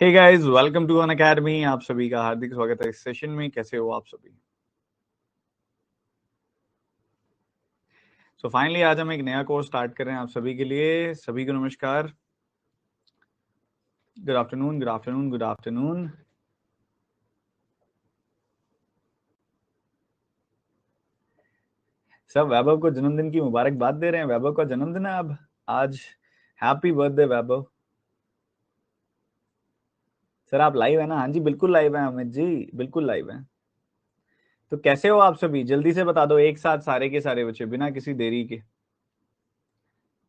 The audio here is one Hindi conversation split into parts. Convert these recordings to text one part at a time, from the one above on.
Hey guys, welcome to Unacademy. आप सभी का हार्दिक स्वागत है इस सेशन में। कैसे हो आप सभी? सो फाइनली आज हम एक नया कोर्स स्टार्ट कर रहे हैं आप सभी के लिए। सभी को नमस्कार, good afternoon, good afternoon, good afternoon. सब वैभव को जन्मदिन की मुबारकबाद दे रहे हैं। वैभव का जन्मदिन है अब आज। हैप्पी बर्थडे वैभव। सर आप लाइव है ना? हाँ जी बिल्कुल लाइव है अमित जी, बिल्कुल लाइव है। तो कैसे हो आप सभी? जल्दी से बता दो एक साथ सारे के सारे बच्चे, बिना किसी देरी के।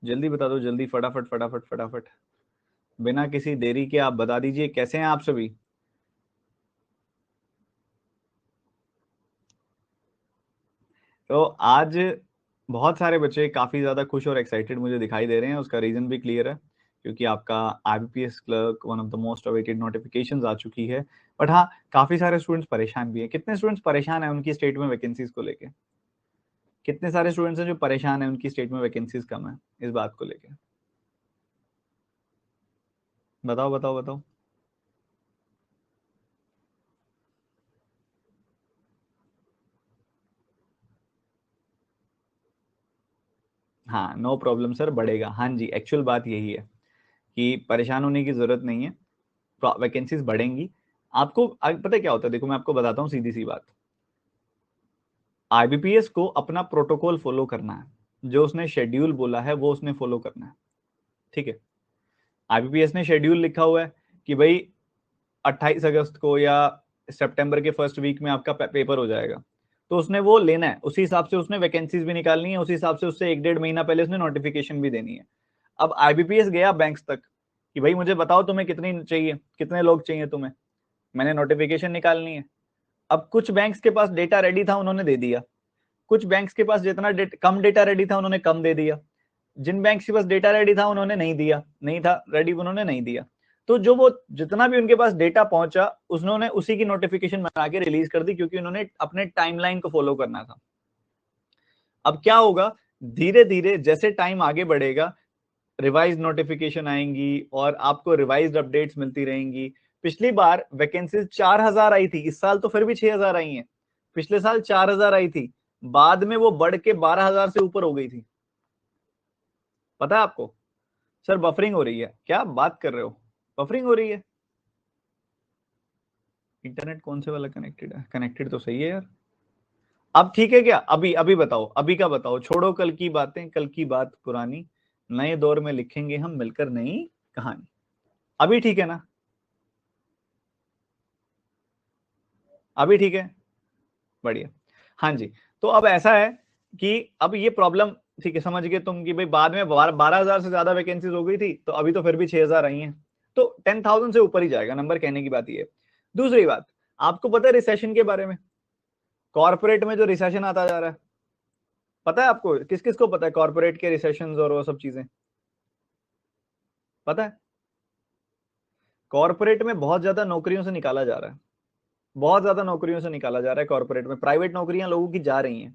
जल्दी बता दो, जल्दी, फटाफट फटाफट फटाफट, बिना किसी देरी के आप बता दीजिए कैसे हैं आप सभी। तो आज बहुत सारे बच्चे काफी ज्यादा खुश और एक्साइटेड मुझे दिखाई दे रहे हैं। उसका रीजन भी क्लियर है, क्योंकि आपका IBPS clerk one of the most awaited notifications आ चुकी है। बट हाँ, काफी सारे स्टूडेंट्स परेशान भी हैं। कितने स्टूडेंट्स परेशान हैं उनकी स्टेट में वैकेंसीज को लेके? कितने सारे स्टूडेंट्स हैं जो परेशान हैं उनकी स्टेट में वैकेंसीज कम है इस बात को लेके? बताओ बताओ बताओ। हाँ, नो प्रॉब्लम सर, बढ़ेगा। हाँ जी, एक्चुअल बात यही है कि परेशान होने की जरूरत नहीं है, वैकेंसीज बढ़ेंगी। आपको पता है क्या होता है? देखो मैं आपको बताता हूँ सीधी सी बात। आईबीपीएस को अपना प्रोटोकॉल फॉलो करना है। जो उसने शेड्यूल बोला है वो उसने फॉलो करना है, ठीक है? आईबीपीएस ने शेड्यूल लिखा हुआ है कि भाई 28 अगस्त को या सितंबर के फर्स्ट वीक में आपका पेपर हो जाएगा। तो उसने वो लेना है, उसी हिसाब से उसने वैकेंसीज भी निकालनी है, उसी हिसाब से उससे 1-1.5 महीना पहले उसने नोटिफिकेशन भी देनी है। अब आईबीपीएस गया बैंक्स तक कि भाई मुझे बताओ तुम्हें कितनी चाहिए, कितने लोग चाहिए तुम्हें, मैंने नोटिफिकेशन निकालनी है। अब कुछ बैंक्स के पास डेटा रेडी था, उन्होंने दे दिया। कुछ बैंक्स के पास जितना कम डेटा रेडी था उन्होंने कम दे दिया। जिन बैंक्स के पास डेटा रेडी था उन्होंने नहीं दिया, नहीं था रेडी उन्होंने नहीं दिया। तो जो वो जितना भी उनके पास डेटा पहुंचा उन्होंने उसी की नोटिफिकेशन बना के रिलीज कर दी, क्योंकि उन्होंने अपने टाइमलाइन को फॉलो करना था। अब क्या होगा, धीरे धीरे जैसे टाइम आगे बढ़ेगा रिवाइज नोटिफिकेशन आएंगी और आपको रिवाइज्ड अपडेट्स मिलती रहेंगी। पिछली बार वैकेंसीज 4000 आई थी, इस साल तो फिर भी 6000 आई हैं। पिछले साल 4000 आई थी, बाद में वो बढ़ के 12000 से ऊपर हो गई थी। पता है आपको? सर बफरिंग हो रही है, क्या बात कर रहे हो? बफरिंग हो रही है? इंटरनेट कौन से वाला कनेक्टेड है? कनेक्टेड तो सही है यार। अब ठीक है क्या? अभी अभी बताओ, अभी का बताओ। छोड़ो कल की बातें, कल की बात पुरानी, नए दौर में लिखेंगे हम मिलकर नई कहानी। अभी ठीक है ना? अभी ठीक है, बढ़िया। हाँ जी। तो अब ऐसा है कि अब ये प्रॉब्लम, ठीक है, समझ गए तुम कि भाई बाद में 12000 से ज्यादा वैकेंसीज हो गई थी, तो अभी तो फिर भी 6000 आई हैं। तो 10,000 से ऊपर ही जाएगा नंबर, कहने की बात ये। दूसरी बात, आपको पता है रिसेशन के बारे में? कॉर्पोरेट में जो रिसेशन आता जा रहा है, पता है आपको? किस किस को पता है कॉर्पोरेट के रिसेशन और वो सब चीजें? पता है? कॉर्पोरेट में बहुत ज्यादा नौकरियों से निकाला जा रहा है, बहुत ज्यादा नौकरियों से निकाला जा रहा है कॉर्पोरेट में। प्राइवेट नौकरियां लोगों की जा रही हैं,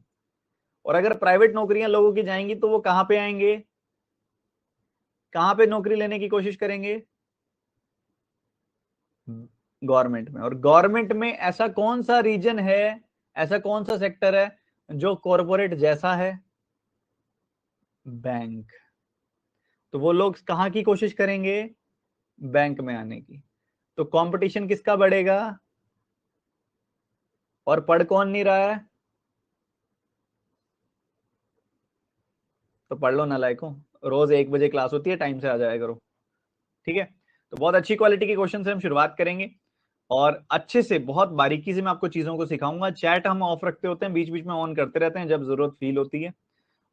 और अगर प्राइवेट नौकरियां लोगों की जाएंगी तो वो कहां पे आएंगे, कहां पे नौकरी लेने की कोशिश करेंगे? गवर्नमेंट में। और गवर्नमेंट में ऐसा कौन सा रीजन है, ऐसा कौन सा सेक्टर है जो कॉर्पोरेट जैसा है? बैंक। तो वो लोग कहां की कोशिश करेंगे? बैंक में आने की। तो कंपटीशन किसका बढ़ेगा? और पढ़ कौन नहीं रहा है? तो पढ़ लो नालायकों, रोज 1 बजे क्लास होती है, टाइम से आ जाया करो, ठीक है? तो बहुत अच्छी क्वालिटी के क्वेश्चन से हम शुरुआत करेंगे, और अच्छे से बहुत बारीकी से मैं आपको चीजों को सिखाऊंगा। चैट हम ऑफ रखते होते हैं, बीच बीच में ऑन करते रहते हैं जब जरूरत फील होती है।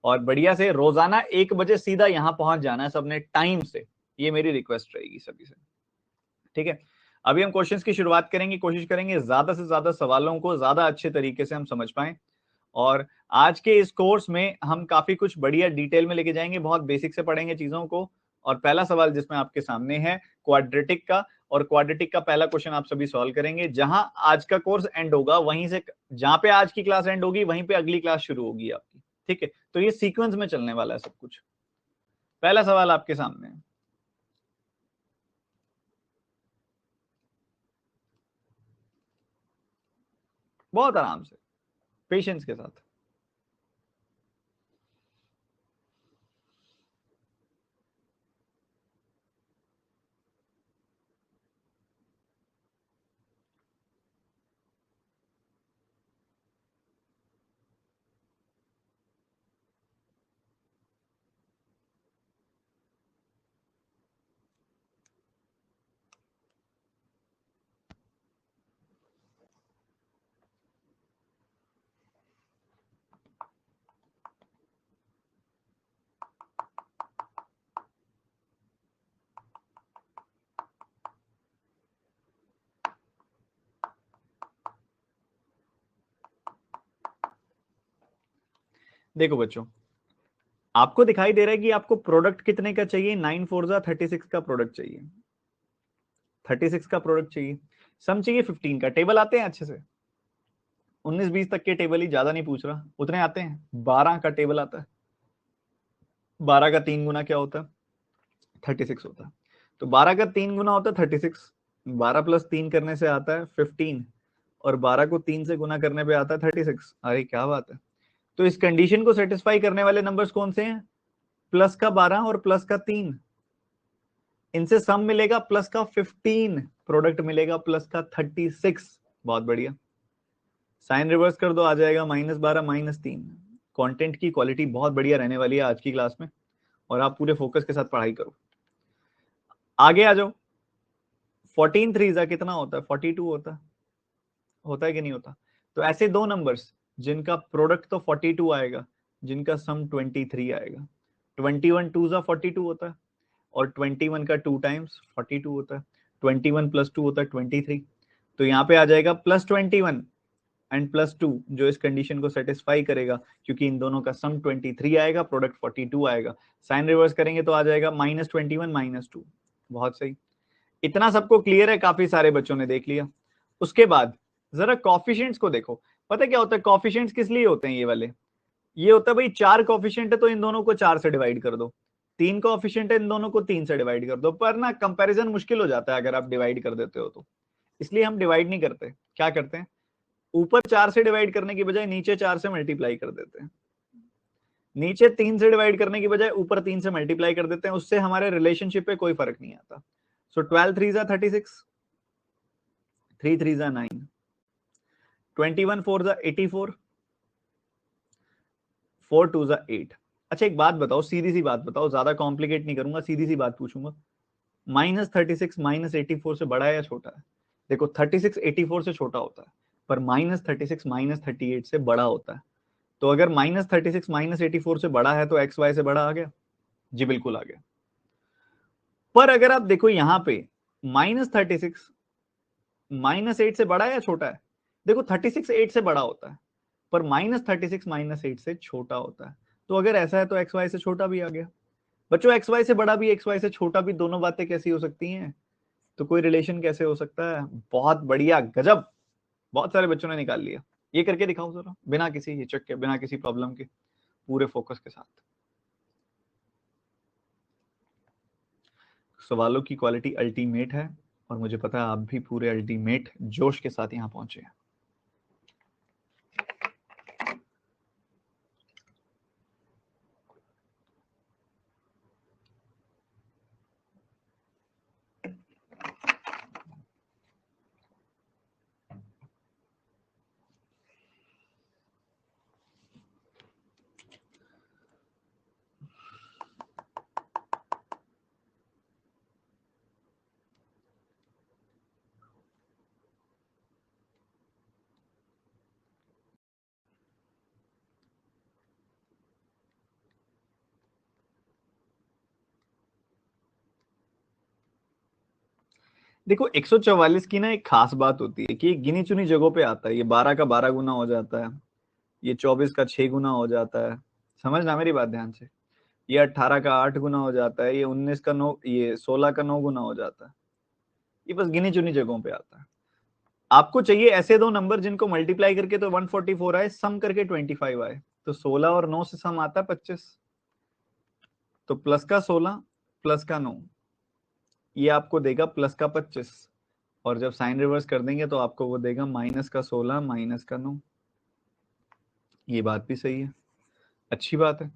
और बढ़िया से रोजाना 1 बजे सीधा यहां पहुंच जाना है सबने टाइम से, ये मेरी रिक्वेस्ट रहेगी सभी से, ठीक है? अभी हम क्वेश्चंस की शुरुआत करेंगे, कोशिश करेंगे ज्यादा से ज्यादा सवालों को ज्यादा अच्छे तरीके से हम समझ पाएं। और आज के इस कोर्स में हम काफी कुछ बढ़िया डिटेल में लेके जाएंगे, बहुत बेसिक से पढ़ेंगे चीजों को। और पहला सवाल जिसमें आपके सामने है क्वाड्रेटिक का, और क्वाड्रेटिक का पहला क्वेश्चन आप सभी सॉल्व करेंगे। जहां आज का कोर्स एंड होगा वहीं से, जहां पे आज की क्लास एंड होगी वहीं पे अगली क्लास शुरू होगी आपकी, ठीक है? तो ये सीक्वेंस में चलने वाला है सब कुछ। पहला सवाल आपके सामने है, बहुत आराम से, पेशेंस के साथ। देखो बच्चों, आपको दिखाई दे रहा है कि आपको प्रोडक्ट कितने का चाहिए, 9 4 36 का प्रोडक्ट चाहिए, 36 का प्रोडक्ट चाहिए, सम चाहिए 15 का। टेबल आते हैं अच्छे से, 19 20 तक के टेबल ही, ज्यादा नहीं पूछ रहा, उतने आते हैं। 12 का टेबल आता है, 12 का 3 गुना क्या होता है, 36 होता है। तो 12 का 3 गुना होता है 36, 12 प्लस 3 करने से आता है 15, और 12 को 3 से गुना करने पे आता है 36। अरे क्या बात है। तो इस कंडीशन को सेटिस्फाई करने वाले नंबर्स कौन से हैं, प्लस का 12 और प्लस का 3। इनसे सम मिलेगा प्लस का 15, प्रोडक्ट मिलेगा प्लस का 36। बहुत बढ़िया, साइन रिवर्स कर दो, आ जाएगा -12 -3। कंटेंट की क्वालिटी बहुत बढ़िया रहने वाली है आज की क्लास में, और आप पूरे फोकस के साथ पढ़ाई करो। आगे आ जाओ। 14 3 कितना होता है, 42 होता है कि नहीं होता। तो ऐसे दो नंबर्स जिनका प्रोडक्ट तो 42 आएगा, जिनका सम 23 आएगा। 21 2 42 होता है, और 21 का 2 टाइम्स 42 होता है। 21 प्लस 2 होता है 23। तो यहाँ पे आ जाएगा +21 एंड +2, जो इस कंडीशन को सेटिस्फाई करेगा, क्योंकि इन दोनों का सम 23 आएगा, प्रोडक्ट 42 आएगा। साइन रिवर्स करेंगे तो आ जाएगा -21 -2। बहुत सही, इतना सबको क्लियर है, काफी सारे बच्चों ने देख लिया। उसके बाद जरा कॉफिशिएंट्स को देखो। पता है क्या होता है कॉफिशिएंट्स किस लिए होते हैं, ये वाले, ये होता है भाई 4 कॉफिशिएंट है तो इन दोनों को 4 से डिवाइड कर दो, 3 कॉफिशिएंट है इन दोनों को 3 से डिवाइड कर दो। पर ना कंपैरिजन मुश्किल हो जाता है अगर आप डिवाइड कर देते हो तो, इसलिए हम डिवाइड नहीं करते। क्या करते हैं, ऊपर 4 से डिवाइड करने की बजाय नीचे 4 से मल्टीप्लाई कर देते हैं, नीचे 3 से डिवाइड करने की बजाय ऊपर 3 से मल्टीप्लाई कर देते हैं। उससे हमारे रिलेशनशिप पे कोई फर्क नहीं आता। सो 12 3 36, 3 3 9, 21 4 84, 4 2 8। अच्छा एक बात बताओ, सीधी सी बात बताओ, ज्यादा कॉम्प्लिकेट नहीं करूंगा, सीधी सी बात पूछूंगा। -36 -84 से बड़ा है या छोटा है। देखो 36 84 से छोटा होता है, पर -36 -38 से बड़ा होता है। तो अगर -36 -84 से बड़ा है तो एक्स वाई से बड़ा आ गया, जी बिल्कुल आ गया। पर अगर आप देखो यहाँ पे -36 -8 से बड़ा है या छोटा है, देखो 36 8 से बड़ा होता है, पर -36 -8 से छोटा होता है। तो अगर ऐसा है तो एक्स वाई से छोटा भी आ गया। बच्चों एक्स वाई से बड़ा भी एक्स वाई से छोटा भी, दोनों बातें कैसी हो सकती हैं, तो कोई रिलेशन कैसे हो सकता है। बहुत बढ़िया, गजब, बहुत सारे बच्चों ने निकाल लिया। ये करके दिखाओ जरा, बिना किसी हिचक के, बिना किसी प्रॉब्लम के, पूरे फोकस के साथ। सवालों की क्वालिटी अल्टीमेट है, और मुझे पता है आप भी पूरे अल्टीमेट जोश के साथ यहाँ पहुंचे हैं। देखो 144 की ना एक खास बात होती है कि गिनी चुनी जगहों पे आता है। ये 12 का 12 गुना हो जाता है, ये 24 का 6 गुना हो जाता है, समझना मेरी बात ध्यान से। ये 18 का 8 गुना हो जाता है, ये 19 का 9, ये 16 का 9 गुना हो जाता है। ये बस गिनी चुनी जगहों पे आता है। आपको चाहिए ऐसे दो नंबर जिनको मल्टीप्लाई करके तो 144 आए, सम करके 25 आए। तो 16 और 9 से सम आता है 25, तो प्लस का 16 प्लस का 9, ये आपको देगा प्लस का 25, और जब साइन रिवर्स कर देंगे तो आपको वो देगा माइनस का 16 माइनस का 9। ये बात भी सही है, अच्छी बात है।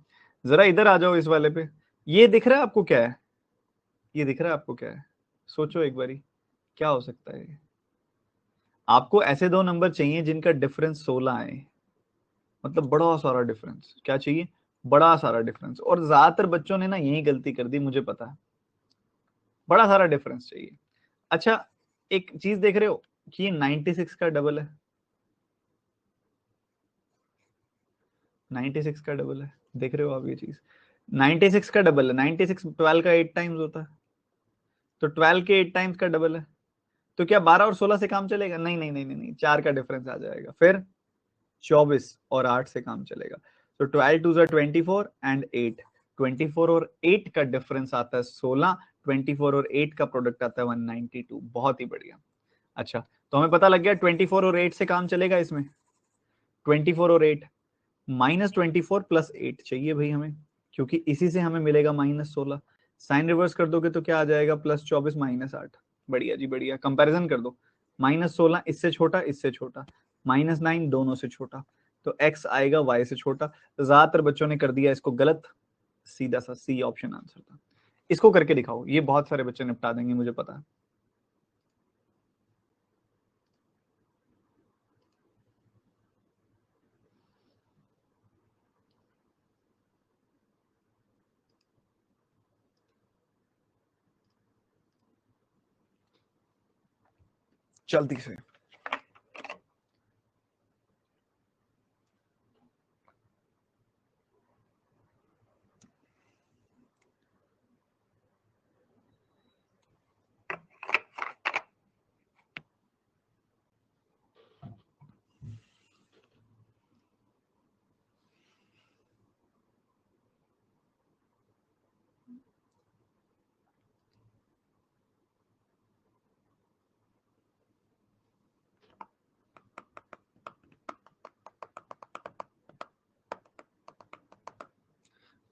जरा इधर आ जाओ इस वाले पे। ये दिख रहा है आपको क्या है? ये दिख रहा है आपको क्या है? सोचो एक बारी, क्या हो सकता है ये? आपको ऐसे दो नंबर चाहिए जिनका डिफरेंस 16 आए, मतलब बड़ा सारा डिफरेंस। क्या चाहिए? बड़ा सारा डिफरेंस। और ज्यादातर बच्चों ने ना यही गलती कर दी, मुझे पता है। बड़ा सारा डिफरेंस चाहिए। अच्छा, एक चीज देख रहे हो कि ये 96 का डबल है। 96 का डबल है, देख रहे हो आप ये चीज? 96 का डबल है। 96 12 का 8 टाइम्स होता है, तो 12 के 8 टाइम्स का डबल है। तो क्या 12 और 16 से काम चलेगा? नहीं नहीं नहीं नहीं नहीं, 4 का डिफरेंस आ जाएगा। फिर 24 और 8 से काम चलेगा। तो 12 टू 24 एंड 8, 24 और 8 का डिफरेंस आता है 16। 24 और 8 का प्रोडक्ट आता है 192। बहुत ही बढ़िया। अच्छा, तो हमें पता लग गया 24 और 8 से काम चलेगा इसमें। 24 और 8, -24 प्लस 8 चाहिए भाई हमें, क्योंकि इसी से हमें मिलेगा -16। साइन रिवर्स कर दोगे तो क्या आ जाएगा? +24 -8। बढ़िया जी बढ़िया। कंपैरिजन कर दो, -16 इससे छोटा, इससे छोटा, -9 दोनों से छोटा, तो x आएगा y से छोटा। ज्यादातर बच्चों ने कर दिया इसको गलत, सीधा सा सी ऑप्शन आंसर था। इसको करके दिखाओ, ये बहुत सारे बच्चे निपटा देंगे, मुझे पता है। जल्दी से।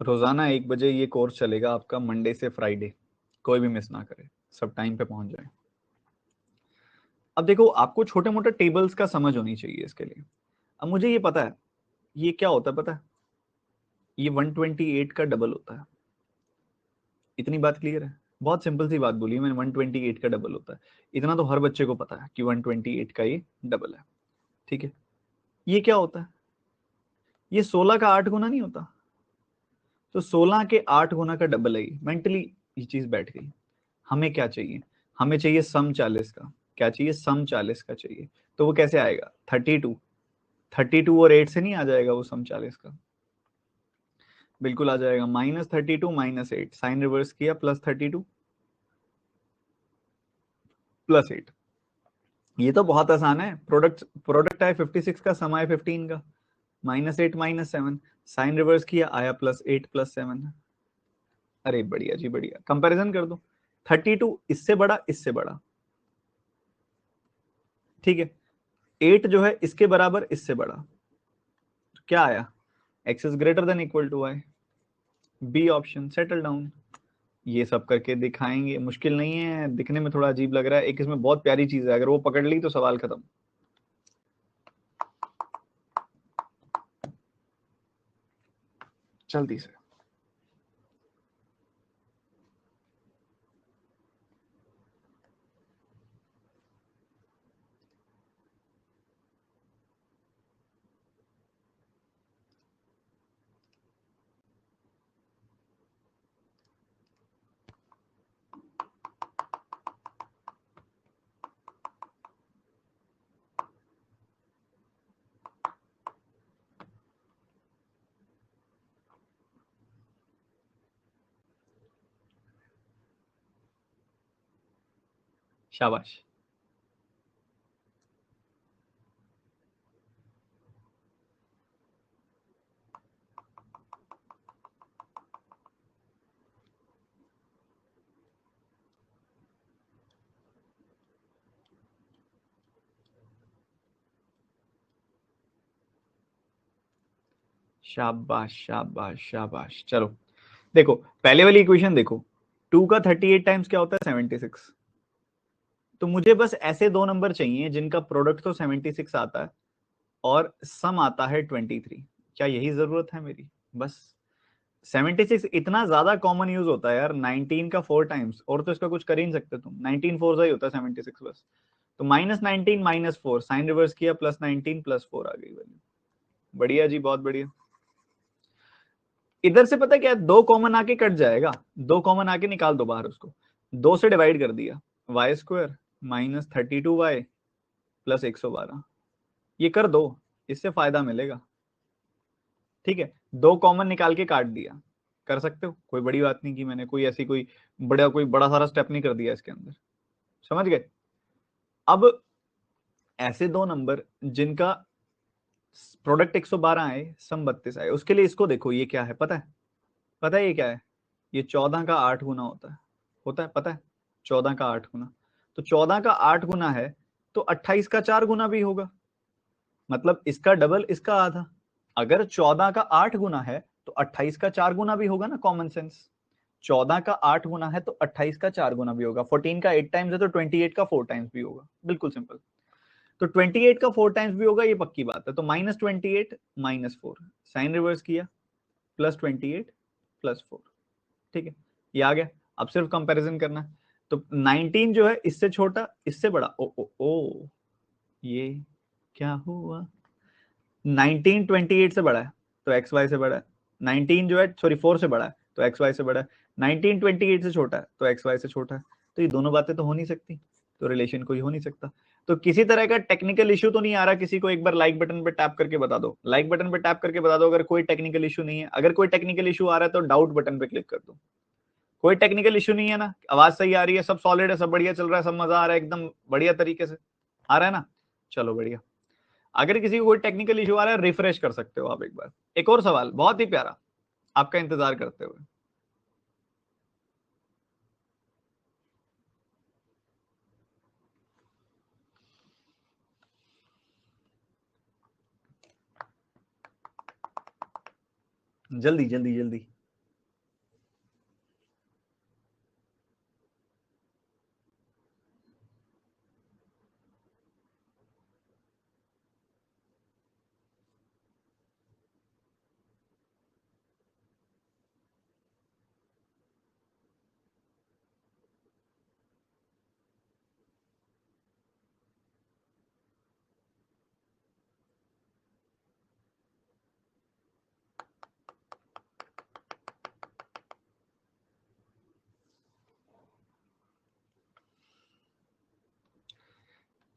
रोजाना 1 बजे ये कोर्स चलेगा आपका, मंडे से फ्राइडे। कोई भी मिस ना करे, सब टाइम पे पहुंच जाए। अब देखो, आपको छोटे मोटे टेबल्स का समझ होनी चाहिए इसके लिए। अब मुझे ये पता है, ये क्या होता है पता है? ये 128 का डबल होता है। इतनी बात क्लियर है? बहुत सिंपल सी बात बोली मैंने, 128 का डबल होता है। इतना तो हर बच्चे को पता है कि 128 का ये डबल है। ठीक है, ये क्या होता है? ये 16 का 8 गुना नहीं होता? तो 16 के 8 गुना का डबल है ये। मेंटली ये चीज बैठ गई। हमें क्या चाहिए? हमें चाहिए सम 40 का। क्या चाहिए? सम 40 का चाहिए। तो वो कैसे आएगा? 32। 32 और 8 से नहीं आ जाएगा वो सम 40 का? बिल्कुल आ जाएगा। -32 -8, साइन रिवर्स किया, +32 +8। ये तो बहुत आसान है। प्रोडक्ट प्रोडक्ट आया 56 का, सम आया 15 का। -8 -7, साइन रिवर्स किया, आया +8 +7। अरे बढ़िया जी बढ़िया। कंपैरिजन कर दो, 32 इससे बड़ा, इससे बड़ा। ठीक है, 8 जो है इसके बराबर, इससे बड़ा। तो क्या आया? x is greater than equal to y। B option, settle down. ये सब करके दिखाएंगे, मुश्किल नहीं है। दिखने में थोड़ा अजीब लग रहा है, एक इसमें बहुत प्यारी चीज है, अगर वो पकड़ ली तो सवाल खत्म। जल्दी से। शाबाश। शाबाश शाबाश शाबाश। चलो देखो, पहले वाली इक्वेशन देखो। 2 का 38 टाइम्स क्या होता है? 76। तो मुझे बस ऐसे दो नंबर चाहिए जिनका प्रोडक्ट तो 76 आता है और सम आता है 23। क्या यही जरूरत है मेरी? बस 76 इतना ज्यादा कॉमन यूज होता है यार, 19 का 4 टाइम्स, और तो इसका कुछ कर ही नहीं सकते तुम। 19 4 ही होता है 76 बस। तो -19 -4 साइन रिवर्स किया, +19 +4 आ गई वैल्यू। बढ़िया जी, बहुत बढ़िया। इधर से पता क्या है, दो कॉमन आके कट जाएगा, दो कॉमन आके निकाल दो बाहर उसको, 2 से डिवाइड कर दिया, y² -32y + 112, ये कर दो, इससे फायदा मिलेगा। ठीक है, दो कॉमन निकाल के काट दिया, कर सकते हो, कोई बड़ी बात नहीं की मैंने, कोई ऐसी कोई बड़ा सारा स्टेप नहीं कर दिया इसके अंदर, समझ गए? अब ऐसे दो नंबर जिनका प्रोडक्ट 112 आए, सम 32 आए, उसके लिए इसको देखो, ये क्या है पता है? पता है ये क्या है? ये 14 का 8 गुना होता है पता है? 14 का 8 गुना, तो 14 का 8 गुना है तो 28 का 4 गुना भी होगा, मतलब इसका डबल इसका आधा। अगर 14 का 8 गुना है तो 28 का 4 गुना भी होगा ना, कॉमन सेंस। 14 का 8 गुना है तो 28 का 4 गुना भी होगा, 14 का 8 टाइम्स है तो 28 का 4 टाइम्स भी होगा, बिल्कुल सिंपल। तो 28 का 4 टाइम्स भी होगा, ये पक्की बात है। तो -28 -4 साइन रिवर्स किया, +28 +4, ठीक है, ये आ गया। अब सिर्फ कंपैरिजन करना है, तो 19 जो है इससे छोटा इससे बड़ा, ओ ओ ओ ये क्या हुआ? 19 28 से बड़ा है तो एक्स वाई से बड़ा है, 19 जो है सॉरी 4 से बड़ा है तो एक्स वाई से बड़ा है, 19 28 से छोटा है तो एक्स वाई से छोटा है। तो ये दोनों बातें तो हो नहीं सकती, तो रिलेशन कोई हो नहीं सकता। तो किसी तरह का टेक्निकल इशू तो नहीं आ रहा किसी को? एक बार लाइक बटन पे टैप करके बता दो, लाइक बटन पे टैप करके बता दो अगर कोई टेक्निकल इशू नहीं है। अगर कोई टेक्निकल इशू आ रहा है तो डाउट बटन पे क्लिक कर दो। कोई टेक्निकल इशू नहीं है ना? आवाज सही आ रही है, सब सॉलिड है, सब बढ़िया चल रहा है, सब मजा आ रहा है, एकदम बढ़िया तरीके से आ रहा है ना? चलो बढ़िया। अगर किसी को कोई टेक्निकल इशू आ रहा है, रिफ्रेश कर सकते हो आप एक बार। एक और सवाल बहुत ही प्यारा, आपका इंतजार करते हुए। जल्दी जल्दी जल्दी।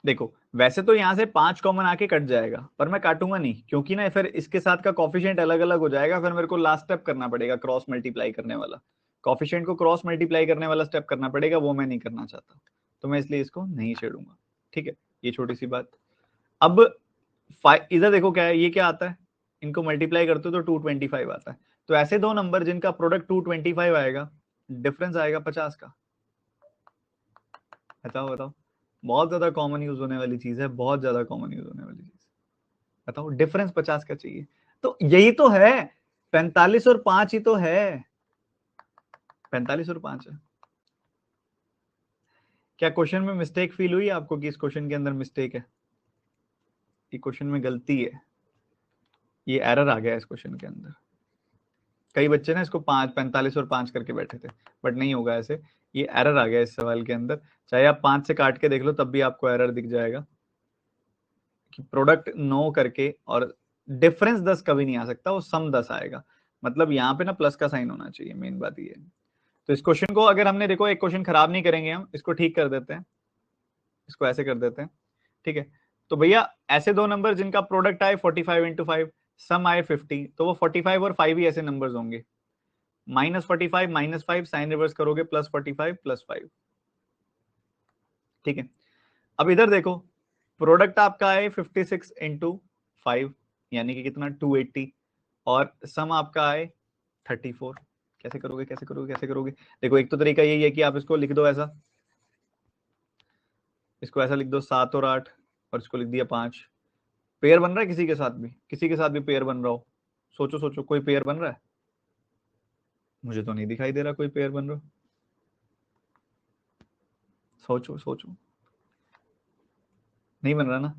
देखो वैसे तो यहाँ से 5 कॉमन आके कट जाएगा, पर मैं काटूंगा नहीं, क्योंकि ना फिर इसके साथ का कॉफिशिएंट अलग अलग हो जाएगा, फिर मेरे को लास्ट स्टेप करना पड़ेगा, क्रॉस मल्टीप्लाई करने वाला। कॉफिशिएंट को क्रॉस मल्टीप्लाई करने वाला स्टेप करना पड़ेगा, वो मैं नहीं करना चाहता, तो मैं इसलिए इसको नहीं छेड़ूंगा। ठीक है, ये छोटी सी बात। अब इधर देखो क्या है, ये क्या आता है, इनको मल्टीप्लाई करते हो तो 225 आता है। तो ऐसे दो नंबर जिनका प्रोडक्ट 225 आएगा, डिफरेंस आएगा 50 का। बताओ बताओ, बहुत ज्यादा कॉमन यूज होने वाली चीज है, बहुत ज्यादा कॉमन यूज होने वाली चीज। बताओ, डिफरेंस 50 का चाहिए, तो यही तो है, 45 और 5 ही तो है, 45 और 5 है। क्या क्वेश्चन में मिस्टेक फील हुई आपको कि इस क्वेश्चन के अंदर मिस्टेक है, ये क्वेश्चन में गलती है, ये एरर आ गया इस क्वेश्चन के अंदर? कई बच्चे ना इसको 45 और 5 करके बैठे थे, बट नहीं होगा ऐसे, ये एरर आ गया इस सवाल के अंदर। चाहे आप 5 से काट के देख लो तब भी आपको एरर दिख जाएगा कि प्रोडक्ट 9 करके और डिफरेंस 10 कभी नहीं आ सकता, वो सम 10 आएगा। मतलब यहाँ पे ना प्लस का साइन होना चाहिए, मेन बात ये है। तो इस क्वेश्चन को अगर हमने, देखो एक क्वेश्चन खराब नहीं करेंगे हम, इसको ठीक कर देते हैं, इसको ऐसे कर देते हैं। ठीक है, तो भैया ऐसे दो नंबर जिनका प्रोडक्ट आए 45 इंटू 5, सम आए 50, तो वो 45 और 5 ही ऐसे नंबर्स होंगे। -45 -5 साइन रिवर्स करोगे, +45 +5। ठीक है, अब इधर देखो, प्रोडक्ट आपका है 56 इंटू 5, यानी कि कितना, 280, और सम आपका है 34। कैसे करोगे कैसे करोगे कैसे करोगे? देखो एक तो तरीका यही है कि आप इसको लिख दो ऐसा, इसको ऐसा लिख दो 7 और 8, और इसको लिख दिया 5। पेयर बन रहा है किसी के साथ भी, किसी के साथ भी पेयर बन रहा हो? सोचो सोचो, कोई पेयर बन रहा है? मुझे तो नहीं दिखाई दे रहा कोई पेयर बन रहा। सोचो सोचो, नहीं बन रहा ना,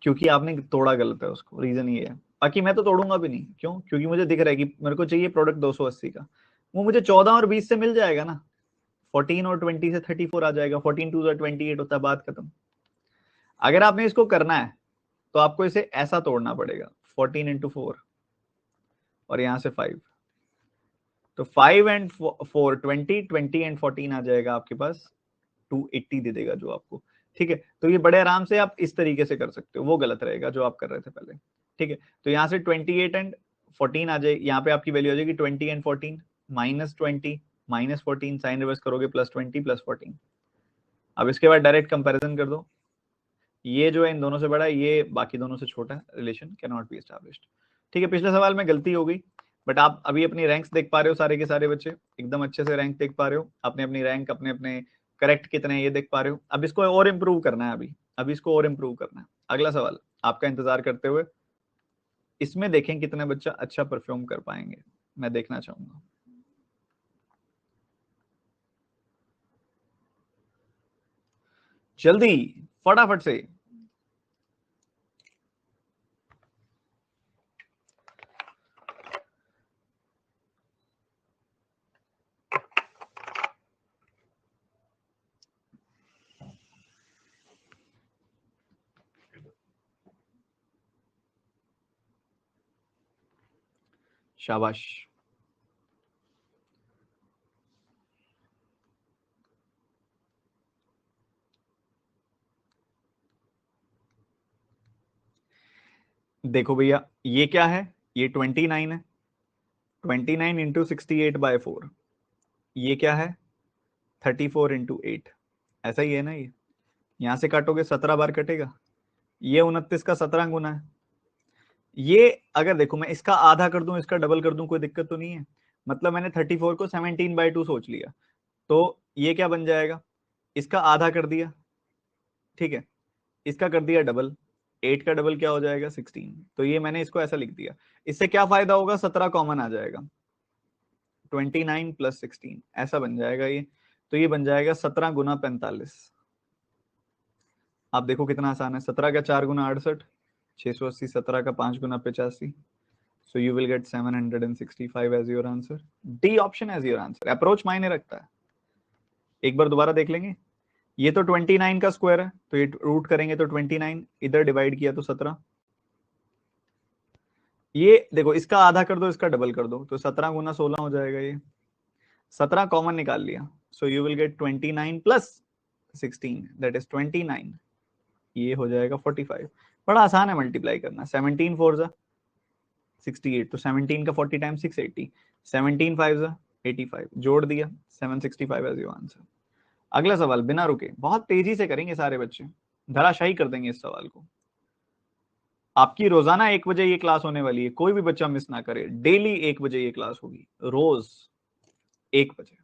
क्योंकि आपने तोड़ा गलत है उसको, रीजन ये है। बाकी मैं तो तोड़ूंगा भी नहीं, क्यों? क्योंकि मुझे दिख रहा है कि मेरे को चाहिए प्रोडक्ट 280 का, वो मुझे 14 और 20 से मिल जाएगा ना, 14 और 20 से 34 आ जाएगा, 14 2 28 होता है, बात खत्म। अगर आपने इसको करना है तो आपको इसे ऐसा तोड़ना पड़ेगा, 14 इंटू 4 और यहां से 5, तो 5 एंड 4 20, 20 एंड 14 आ जाएगा आपके पास, 280 दे देगा जो आपको। ठीक है, तो ये बड़े आराम से आप इस तरीके से कर सकते हो, वो गलत रहेगा जो आप कर रहे थे पहले। ठीक है, तो यहाँ से 28 एंड 14 आ जाए, यहाँ पे आपकी वैल्यू आ जाएगी 20 एंड 14, -20 -14, साइन रिवर्स करोगे +20 +14। अब इसके बाद डायरेक्ट कंपैरिजन कर दो, ये जो है इन दोनों से बड़ा है, ये बाकी दोनों से छोटा है, relation can not be established. ठीक है, पिछले सवाल में गलती हो गई, बट आप अभी अपनी रैंक्स देख पा रहे हो, सारे के सारे बच्चे एकदम अच्छे से रैंक देख पा रहे हो, अपने अपनी रैंक अपने अपने करेक्ट कितने हैं ये देख पा रहे हो। अब इसको और इम्प्रूव करना है, अभी इसको और इम्प्रूव करना है। अगला सवाल आपका इंतजार करते हुए, इसमें देखें कितने बच्चा अच्छा परफॉर्म कर पाएंगे, मैं देखना चाहूंगा। जल्दी, फटाफट से। शाबाश। देखो भैया, ये क्या है, ये 29 है, 29 इंटू 68/4, ये क्या है, 34 इंटू 8, ऐसा ही है ना ये। यहां से काटोगे 17 बार कटेगा, ये 29 का 17 गुना है। ये अगर देखो मैं इसका आधा कर दूं, इसका डबल कर दूं, कोई दिक्कत तो नहीं है। मतलब मैंने 34 को 17/2 सोच लिया, तो ये क्या बन जाएगा, इसका आधा कर दिया, ठीक है, इसका कर दिया डबल, 8 का डबल क्या हो जाएगा, 16। तो ये मैंने इसको ऐसा लिख दिया। इससे क्या फायदा होगा, 17 कॉमन आ जाएगा, 29 + 16 ऐसा बन जाएगा ये। तो ये बन जाएगा 17 गुना 45। आप देखो कितना आसान है, 17 का 4 गुना 68, 680, 17 का 5 गुना 85। So you will get 765 as your answer. D option as your answer. Approach मायने रखता है। एक बार दोबारा देख लेंगे, ये तो 29 का स्क्वायर है, तो ये रूट करेंगे तो 29, इधर डिवाइड किया तो 17। ये देखो इसका आधा कर दो, इसका डबल कर दो, तो 17 गुना 16 हो जाएगा ये। 17 कॉमन निकाल लिया, सो you will gate 29 + 16 that is 29, ये हो जाएगा 45। बड़ा आसान है मल्टीप्लाई करना, 17 4 जा 68, तो 17 का 40 टाइम्स 680, 17 5 जा 85, जोड़ दिया 765 एज योर आंसर। अगला सवाल बिना रुके, बहुत तेजी से करेंगे सारे बच्चे, धराशायी कर देंगे इस सवाल को। आपकी रोजाना 1 बजे ये क्लास होने वाली है, कोई भी बच्चा मिस ना करे, डेली 1 बजे ये क्लास होगी, रोज 1 बजे।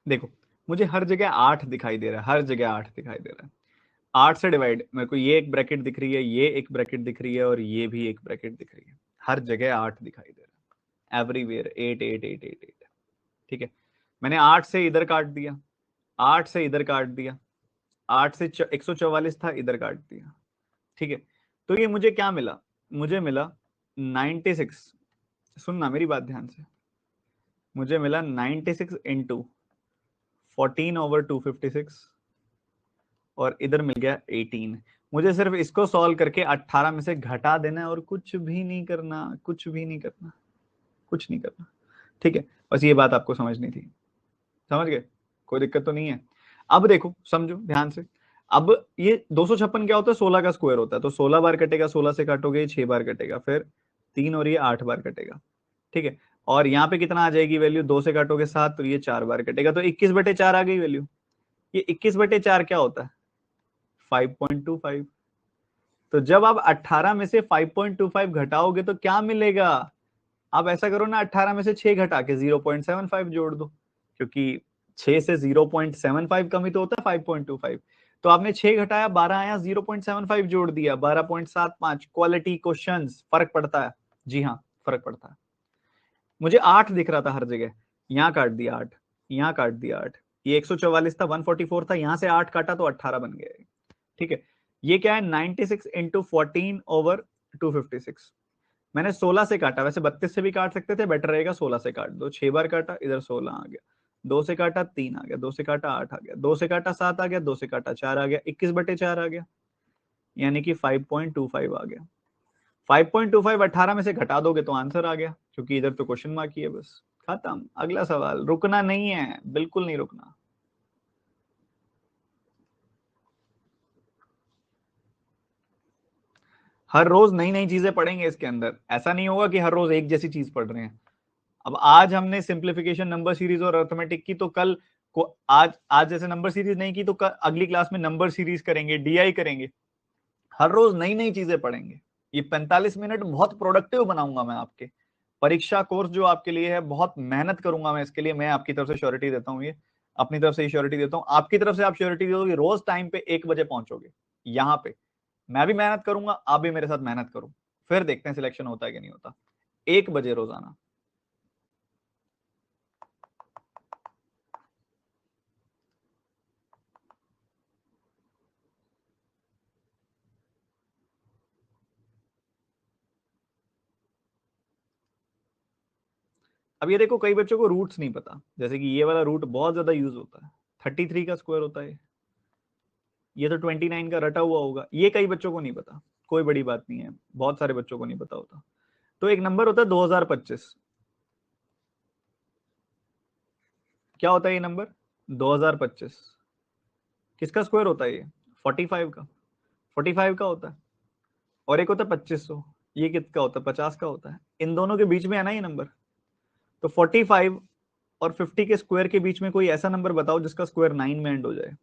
देखो मुझे हर जगह 8 दिखाई दे रहा है, हर जगह 8 दिखाई दे रहा है। 8 से डिवाइड, मेरे को ये एक ब्रैकेट दिख रही है, ये एक ब्रैकेट दिख रही है, और ये भी एक ब्रैकेट दिख रही है, हर जगह 8 दिखाई दे रहा है, एवरीवेयर 8 8 8 8 8। ठीक है, मैंने 8 से इधर काट दिया, 8 से इधर काट दिया, 8 से 144 था, इधर काट दिया। ठीक है, तो ये मुझे क्या मिला, मुझे मिला 96, सुनना मेरी बात ध्यान से, मुझे मिला 96 इंटू 14/256, और इधर मिल गया 18। मुझे सिर्फ इसको सॉल्व करके 18 में से घटा देना है, और कुछ भी नहीं करना, कुछ भी नहीं करना, कुछ नहीं करना। ठीक है, बस ये बात आपको समझनी थी, समझ गए, कोई दिक्कत तो नहीं है। अब देखो समझो ध्यान से, अब ये 256 क्या होता है, 16 का स्क्वायर होता है, तो 16 बार कटेगा, 16 से काटोगे 6 बार कटेगा, फिर 3 और ये 8 बार कटेगा, ठीक है। और यहाँ पे कितना आ जाएगी वैल्यू, 2 से काटोगे 7, तो ये 4 बार कटेगा, तो 21/4 आ गई वैल्यू। ये 21/4 क्या होता है, 5.25। तो जब आप 18 में से 5.25 घटाओगे तो क्या मिलेगा, आप ऐसा करो ना, 18 में से 6 घटा के 0.75 जोड़ दो, क्योंकि 6 से 0.75 कम ही तो होता है 5.25। तो आपने 6 घटाया, 12 आया, 0.75 जोड़ दिया, 12.75। क्वालिटी क्वेश्चंस, फर्क पड़ता है, जी हाँ फर्क पड़ता है। मुझे 8 दिख रहा था हर जगह, यहाँ काट दिया 8, यहाँ काट दिया 8, ये 144 था, 144 था, यहाँ से 8 काटा तो 18 बन गया, ठीक है। ये क्या है, 96 इंटू 14 ओवर 256। मैंने 16 से काटा, वैसे 32 से भी काट सकते थे, बेटर रहेगा 16 से काट दो। 6 बार काटा, इधर 16 आ गया, 2 से काटा 3 आ गया, 2 से काटा 8 आ गया, 2 से काटा 7 आ गया, 2 से काटा 4 आ गया, 21/4 आ गया, यानी कि 5.25 आ गया। 5.25 18 में से घटा दोगे तो आंसर आ गया, क्योंकि इधर तो क्वेश्चन मार्क ही है, बस खत्म। अगला सवाल, रुकना नहीं है, बिल्कुल नहीं रुकना। हर रोज नई नई चीजें पढ़ेंगे इसके अंदर, ऐसा नहीं होगा कि हर रोज एक जैसी चीज पढ़ रहे हैं। अब आज हमने सिंप्लीफिकेशन नंबर सीरीज और अर्थमेटिक की, तो कल को आज आज जैसे नंबर सीरीज नहीं की तो कल अगली क्लास में नंबर सीरीज करेंगे, डीआई करेंगे। हर रोज नई नई चीजें पढ़ेंगे। ये 45 मिनट बहुत प्रोडक्टिव बनाऊंगा मैं आपके परीक्षा कोर्स जो आपके लिए है, बहुत मेहनत करूंगा मैं इसके लिए। मैं आपकी तरफ से श्योरिटी देता हूँ, ये अपनी तरफ से ही श्योरिटी देता हूँ, आपकी तरफ से आप श्योरिटी दोगे, रोज टाइम पे 1 बजे पहुंचोगे यहाँ पे। मैं भी मेहनत करूंगा, आप भी मेरे साथ मेहनत करो, फिर देखते हैं सिलेक्शन होता है कि नहीं होता। 1 बजे रोजाना। अब ये देखो, कई बच्चों को रूट्स नहीं पता, जैसे कि ये वाला रूट बहुत ज्यादा यूज होता है, 33 का स्क्वायर होता है, ये तो 29 का रटा हुआ होगा, ये कई बच्चों को नहीं पता। कोई बड़ी बात नहीं है, बहुत सारे बच्चों को नहीं पता होता। तो एक नंबर होता है 2025, क्या होता है ये नंबर 2025, किसका स्क्वायर होता है ये, 45 का, 45 का होता है। और एक होता है 2500, ये किसका होता है, 50 का होता है। इन दोनों के बीच में है ना ये नंबर। तो 45 और 50 के स्क्वायर के बीच में कोई ऐसा नंबर बताओ जिसका स्क्वायर 9 में एंड हो जाए।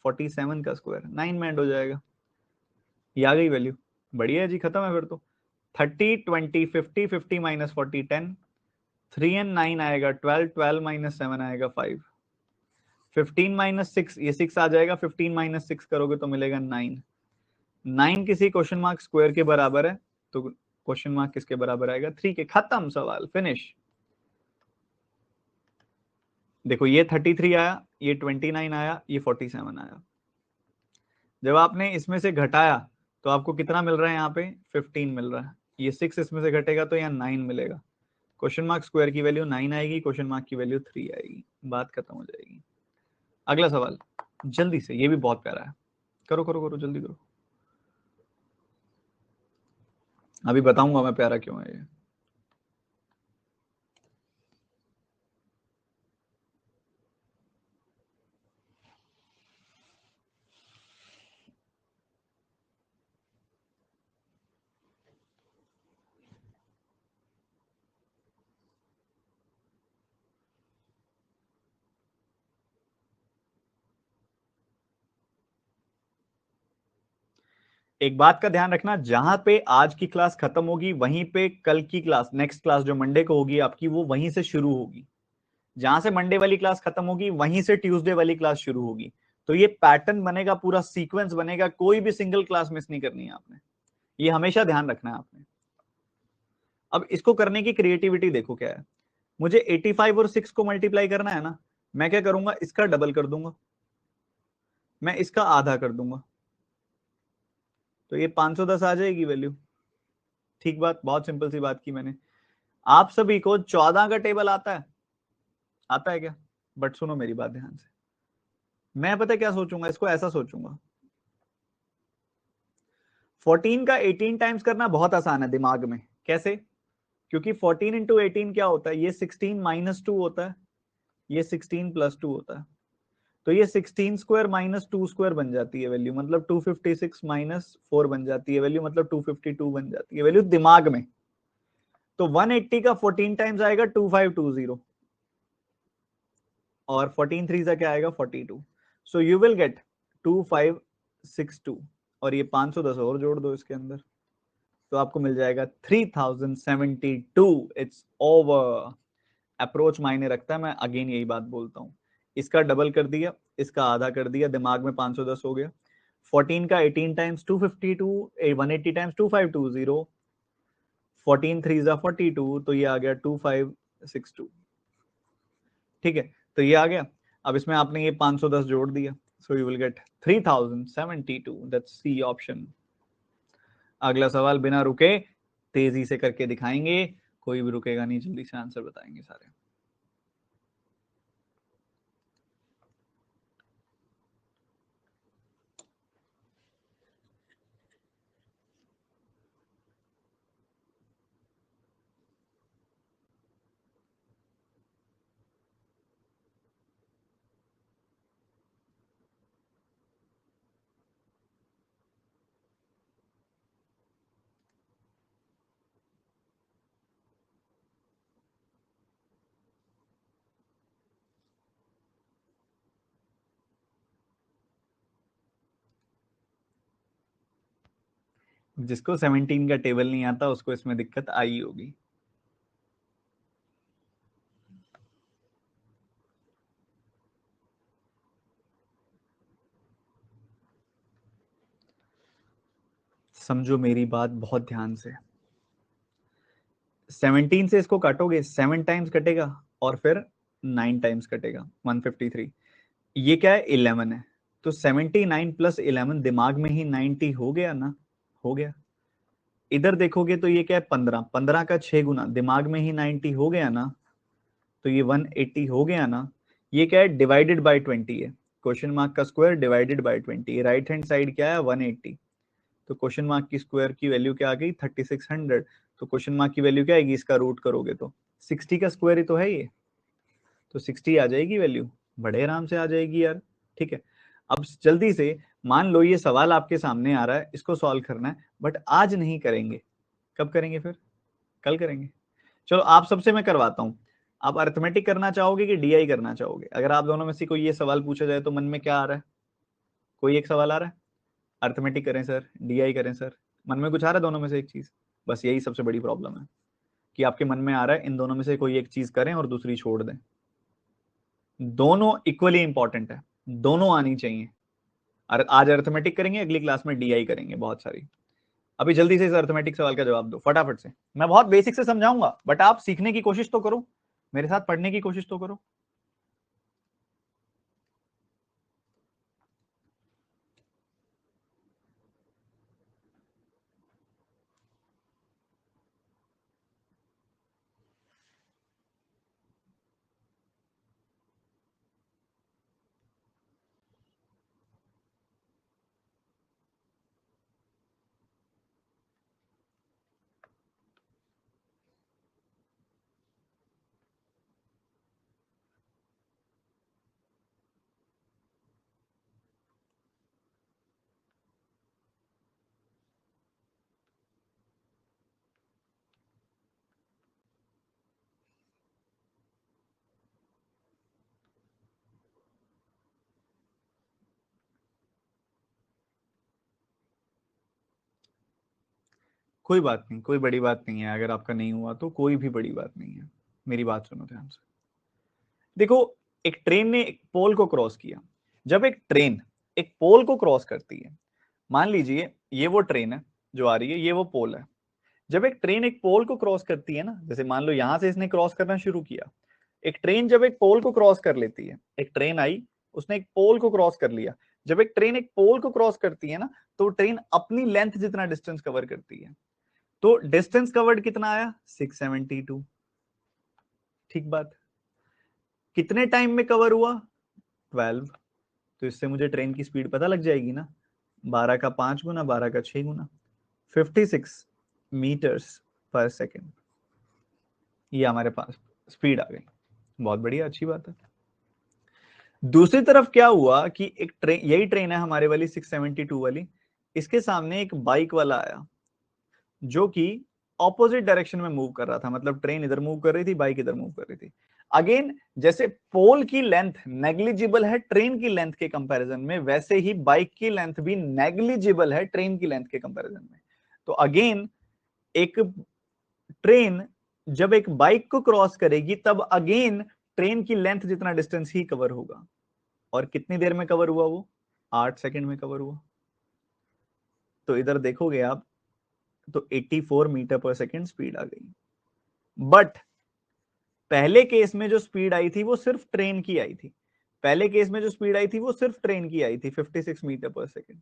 47 का स्क्वायर 9 में एंड हो जाएगा, ये आ गई वैल्यू, बढ़िया है जी, खत्म है फिर तो। 30 20 50 50 माइनस 40 10, 3 एंड 9 आएगा 12, 12 माइनस 7 आएगा 5, 15 माइनस 6, ये 6 आ जाएगा, 15 माइनस 6 करोगे तो मिलेगा 9। 9 किसी क्वेश्चन मार्क स्क्वायर के बराबर है, तो क्वेश्चन मार्क किसके बराबर आएगा, 3 के। खत्म सवाल, फिनिश। देखो ये 33 आया, ये 29 आया, ये 47 आया। जब आपने इसमें से घटाया तो आपको कितना मिल रहा है, यहाँ पे 15 मिल रहा है। ये 6 इसमें से घटेगा तो यहाँ 9 मिलेगा। क्वेश्चन मार्क स्क्वायर की वैल्यू 9 आएगी, क्वेश्चन मार्क की वैल्यू 3 आएगी, बात खत्म हो जाएगी। अगला सवाल जल्दी से, ये भी बहुत प्यारा है, करो करो करो जल्दी करो, अभी बताऊंगा मैं प्यारा क्यों है ये। एक बात का ध्यान रखना, जहां पे आज की क्लास खत्म होगी वहीं पे कल की क्लास, नेक्स्ट क्लास जो मंडे को होगी आपकी, वो वहीं से शुरू होगी। जहां से मंडे वाली क्लास खत्म होगी वहीं से ट्यूसडे वाली क्लास शुरू होगी। तो ये पैटर्न बनेगा, पूरा सीक्वेंस बनेगा, कोई भी सिंगल क्लास मिस नहीं करनी है आपने, ये हमेशा ध्यान रखना है आपने। अब इसको करने की क्रिएटिविटी देखो क्या है। मुझे 85 और 6 को मल्टीप्लाई करना है ना, मैं क्या करूंगा, इसका डबल कर दूंगा, मैं इसका आधा कर दूंगा, तो ये 510 आ जाएगी वैल्यू। ठीक बात, बहुत सिंपल सी बात की मैंने। आप सभी को 14 का टेबल आता है, आता है क्या, बट सुनो मेरी बात ध्यान से। मैं पता क्या सोचूंगा, इसको ऐसा सोचूंगा, 14 का 18 टाइम्स करना बहुत आसान है दिमाग में। कैसे, क्योंकि 14 इंटू 18 क्या होता है, ये 16 माइनस 2 होता है, ये 16 प्लस 2 होता है। तो ये 16 स्क्वायर माइनस 2 स्क्वायर बन जाती है वैल्यू, मतलब 256 माइनस 4 बन जाती है वैल्यू, मतलब 252 बन जाती है वैल्यू दिमाग में। तो 180 का 14 टाइम्स आएगा 2520, और 14 थ्री का क्या आएगा 42। सो यू विल गेट 2562, और ये 510 और जोड़ दो इसके अंदर, तो आपको मिल जाएगा 3072। It's over. अप्रोच मायने रखता है, मैं अगेन यही बात बोलता हूँ। इसका डबल कर दिया, इसका आधा कर दिया, दिमाग में 510 हो गया। 14 का 18 टाइम्स 252, 180 टाइम्स 2520, 14 थ्री जा 42, तो ये आ गया 2562। ठीक है, तो ये आ गया। अब इसमें आपने ये 510 जोड़ दिया, so you will get 3072। That's C option. अगला सवाल बिना रुके तेजी से करके दिखाएंगे, कोई भी रुकेगा नहीं, जल्दी से आंसर बताएंगे सारे। जिसको 17 का टेबल नहीं आता उसको इसमें दिक्कत आई होगी। समझो मेरी बात बहुत ध्यान से। 17 से इसको काटोगे, 7 टाइम्स कटेगा और फिर 9 टाइम्स कटेगा, 153। ये क्या है 11 है, तो 79 प्लस 11 दिमाग में ही 90 हो गया ना, हो गया। इधर देखोगे तो ये क्या है 15, 15 का 6 गुना दिमाग में ही 90 हो गया ना, तो ये 180 हो गया ना। ये क्या है डिवाइडेड बाय 20 है, क्वेश्चन मार्क का square divided by 20, right hand side क्या है 180, तो क्वेश्चन मार्क की स्क्वायर की वैल्यू क्या आ गई 3600। तो क्वेश्चन मार्क की वैल्यू क्या आएगी, इसका रूट करोगे तो 60 का स्क्वायर ही तो है ये, तो 60 आ जाएगी वैल्यू, बड़े आराम से आ जाएगी यार। ठीक है, अब जल्दी से मान लो ये सवाल आपके सामने आ रहा है, इसको सॉल्व करना है, बट आज नहीं करेंगे, कब करेंगे फिर, कल करेंगे। चलो आप सबसे मैं करवाता हूं, आप अर्थमेटिक करना चाहोगे कि डीआई करना चाहोगे? अगर आप दोनों में से कोई ये सवाल पूछा जाए तो मन में क्या आ रहा है, कोई एक सवाल आ रहा है, अर्थमेटिक करें सर, डीआई करें सर, मन में कुछ आ रहा है दोनों में से एक चीज? बस यही सबसे बड़ी प्रॉब्लम है कि आपके मन में आ रहा है इन दोनों में से कोई एक चीज करें और दूसरी छोड़ दें। दोनों इक्वली इंपॉर्टेंट है, दोनों आनी चाहिए। आज अर्थमेटिक करेंगे, अगली क्लास में डीआई करेंगे बहुत सारी। अभी जल्दी से इस अर्थमेटिक सवाल का जवाब दो फटाफट से। मैं बहुत बेसिक से समझाऊंगा, बट आप सीखने की कोशिश तो करो, मेरे साथ पढ़ने की कोशिश तो करो। कोई बात नहीं, कोई बड़ी बात नहीं है, अगर आपका नहीं हुआ तो कोई भी बड़ी बात नहीं है। मेरी बात सुनो ध्यान से। देखो, एक ट्रेन ने एक पोल को क्रॉस किया। जब एक ट्रेन एक पोल को क्रॉस करती है, मान लीजिए ये वो ट्रेन है जो आ रही है, ये वो पोल है। जब एक ट्रेन एक पोल को क्रॉस करती है ना, जैसे मान लो यहां से इसने क्रॉस करना शुरू किया, एक ट्रेन जब एक पोल को क्रॉस कर लेती है, एक ट्रेन आई, उसने एक पोल को क्रॉस कर लिया। जब एक ट्रेन एक पोल को क्रॉस करती है ना, तो ट्रेन अपनी लेंथ जितना डिस्टेंस कवर करती है। तो डिस्टेंस कवर्ड कितना आया 672। ठीक बात। कितने टाइम में कवर हुआ 12। तो इससे मुझे ट्रेन की स्पीड पता लग जाएगी ना, 12 का 5 गुना, 12 का 6 गुना, 56 मीटर्स पर सेकेंड। ये हमारे पास स्पीड आ गई, बहुत बढ़िया, अच्छी बात है। दूसरी तरफ क्या हुआ कि एक ट्रेन, यही ट्रेन है हमारे वाली 672 वाली, इसके सामने एक बाइक वाला आया जो कि ऑपोजिट डायरेक्शन में मूव कर रहा था, मतलब ट्रेन इधर मूव कर रही थी, बाइक इधर मूव कर रही थी। अगेन जैसे पोल की लेंथ नेग्लिजिबल है ट्रेन की लेंथ के कंपैरिजन में, वैसे ही बाइक की लेंथ भी नेग्लिजिबल है ट्रेन की लेंथ के कंपैरिजन में। तो अगेन एक ट्रेन जब एक बाइक को क्रॉस करेगी तब अगेन ट्रेन की लेंथ जितना डिस्टेंस ही कवर होगा। और कितनी देर में कवर हुआ वो? 8 सेकंड में कवर हुआ। तो इधर देखोगे आप तो 84 मीटर पर सेकंड स्पीड आ गई। बट पहले केस में जो स्पीड आई थी वो सिर्फ ट्रेन की आई थी, पहले केस में जो स्पीड आई थी वो सिर्फ ट्रेन की आई थी 56 मीटर पर सेकंड।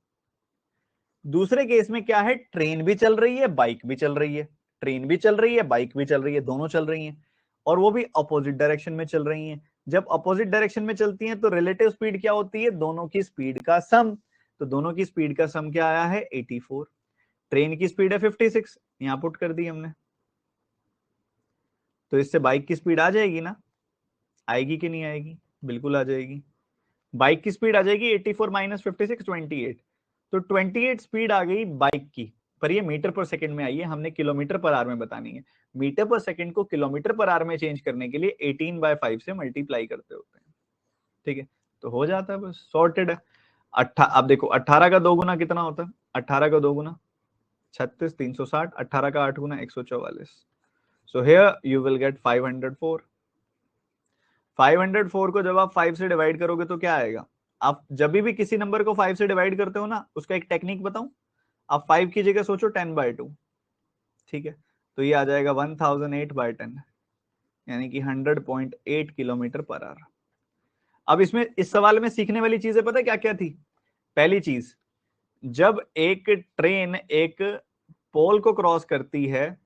दूसरे केस में क्या है, ट्रेन भी चल रही है बाइक भी चल रही है, ट्रेन भी चल रही है बाइक भी चल रही है, दोनों चल रही हैं और वो भी अपोजिट डायरेक्शन में चल रही हैं। जब अपोजिट डायरेक्शन में चलती हैं तो रिलेटिव स्पीड क्या होती है, दोनों की स्पीड का सम। तो दोनों की स्पीड का सम क्या आया है, 84। ट्रेन की स्पीड है 56, यहां पुट कर दी हमने। तो इससे बाइक की स्पीड आ जाएगी ना, आएगी कि नहीं आएगी? बिल्कुल आ जाएगी। बाइक की स्पीड आ जाएगी 84 माइनस 56 28। तो 28 स्पीड आ गई बाइक की, पर ये मीटर पर सेकंड में आई है, हमने किलोमीटर पर आवर में बतानी है। मीटर पर सेकंड को किलोमीटर पर आवर में चेंज करने के लिए 18/5 से मल्टीप्लाई करते होते हैं। ठीक है, तो हो जाता है, बस सॉर्टेड है। अब देखो 18 का 2 गुना कितना होता है, 18 का 2 गुना 36, 360, 18 का 8 गुना 144। So here you will gate 504। 504 को जब आप 5 से डिवाइड करोगे तो क्या आएगा? आप जब भी किसी नंबर को 5 से डिवाइड करते हो ना, उसका एक टेक्निक बताऊं। आप 5 की जगह सोचो 10/2, ठीक है, तो ये आ जाएगा 1008/10, यानी कि 100.8 किलोमीटर पर आवर। अब इसमें इस सवाल में सीखने वाली चीजें पता है क्या क्या थी? पहली चीज, जब एक ट्रेन एक पोल को क्रॉस करती है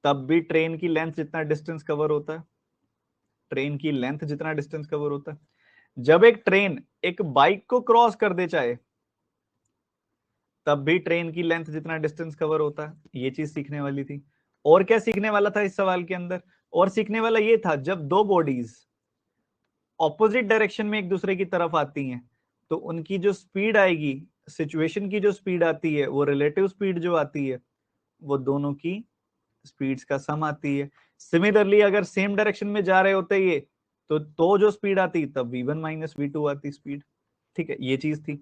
तब भी ट्रेन की लेंथ जितना डिस्टेंस कवर होता है, ट्रेन की लेंथ जितना डिस्टेंस कवर होता है। जब एक ट्रेन एक बाइक को क्रॉस कर दे चाहे, तब भी ट्रेन की लेंथ जितना डिस्टेंस कवर होता है। ये चीज सीखने वाली थी। और क्या सीखने वाला था इस सवाल के अंदर? और सीखने वाला ये था, जब दो बॉडीज ऑपोजिट डायरेक्शन में एक दूसरे की तरफ आती हैं तो उनकी जो स्पीड आएगी, सिचुएशन की जो स्पीड आती है, वो रिलेटिव स्पीड जो आती है वो दोनों की स्पीड्स का सम आती है। सिमिलरली अगर सेम डायरेक्शन में जा रहे होते ये तो जो स्पीड आती तब v1 माइनस v2 आती स्पीड। ठीक है, ये चीज थी।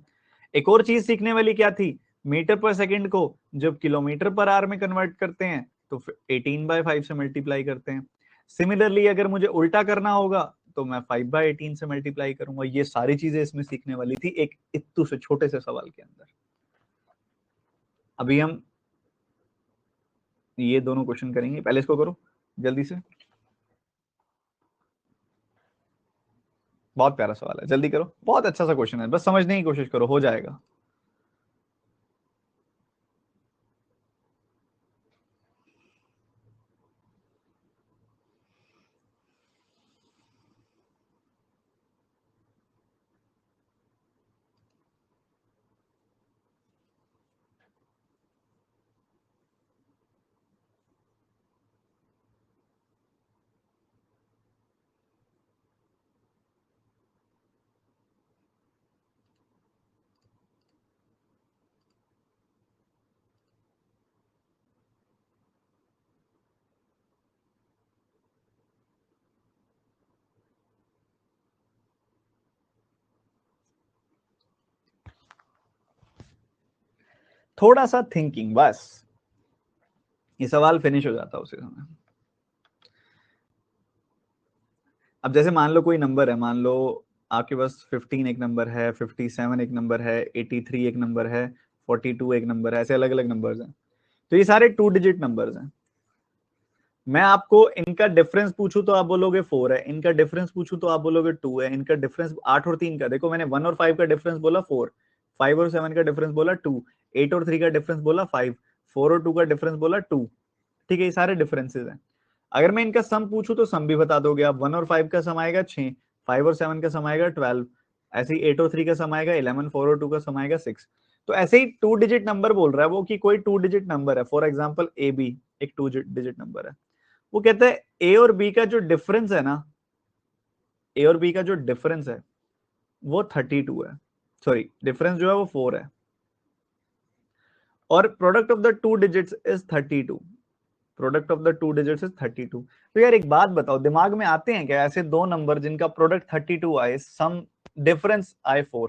एक और चीज सीखने वाली क्या थी, मीटर पर सेकंड को जब किलोमीटर पर आवर में कन्वर्ट करते हैं तो 18/5 से मल्टीप्लाई करते हैं। सिमिलरली अगर मुझे उल्टा करना होगा तो मैं 5/18 से मल्टीप्लाई करूंगा। ये सारी चीजें इसमें सीखने वाली थी एक इत्तू से छोटे से सवाल के अंदर। अभी हम ये दोनों क्वेश्चन करेंगे, पहले इसको करो जल्दी से। बहुत प्यारा सवाल है, जल्दी करो, बहुत अच्छा सा क्वेश्चन है, बस समझने की कोशिश करो, हो जाएगा। थोड़ा सा थिंकिंग, बस ये सवाल फिनिश हो जाता उसी समय। अब जैसे मान लो कोई नंबर है, मान लो आपके पास 15 एक नंबर है, 57 एक नंबर है, 83 एक नंबर है, 42 एक नंबर है, ऐसे अलग अलग नंबर्स हैं। तो ये सारे 2 डिजिट नंबर्स हैं। मैं आपको इनका डिफरेंस पूछूं तो आप बोलोगे 4 है, इनका डिफरेंस पूछूं तो आप बोलोगे 2 है, इनका डिफरेंस 8 और 3 का, देखो मैंने 1 और 5 का डिफरेंस बोला 4, 5 और 7 का डिफरेंस बोला 2, 8 और 3 का डिफरेंस बोला 5, 4 और 2 का डिफरेंस बोला 2। ठीक है, ये सारे डिफरेंसेस हैं। अगर मैं इनका सम पूछूं तो सम भी बता दोगे आप। 1 और 5 का सम आएगा 6, 5 और 7 का सम आएगा 12, ऐसे ही 8 और 3 का सम आएगा 11, 4 और 2 का सम आएगा 6। तो ऐसे ही 2 डिजिट नंबर बोल रहा है वो कि कोई 2 डिजिट नंबर है, फॉर एग्जांपल ए बी एक 2 डिजिट नंबर है। वो कहता है ए और बी का जो डिफरेंस है ना, ए और बी का जो डिफरेंस है वो 32 है, सॉरी डिफरेंस जो है वो 4 है, और product of the two digits is 32, product of the two digits is 32। तो यार एक बात बताओ, दिमाग में आते हैं क्या ऐसे दो नंबर जिनका प्रोडक्ट 32 आए, सम डिफरेंस आए 4,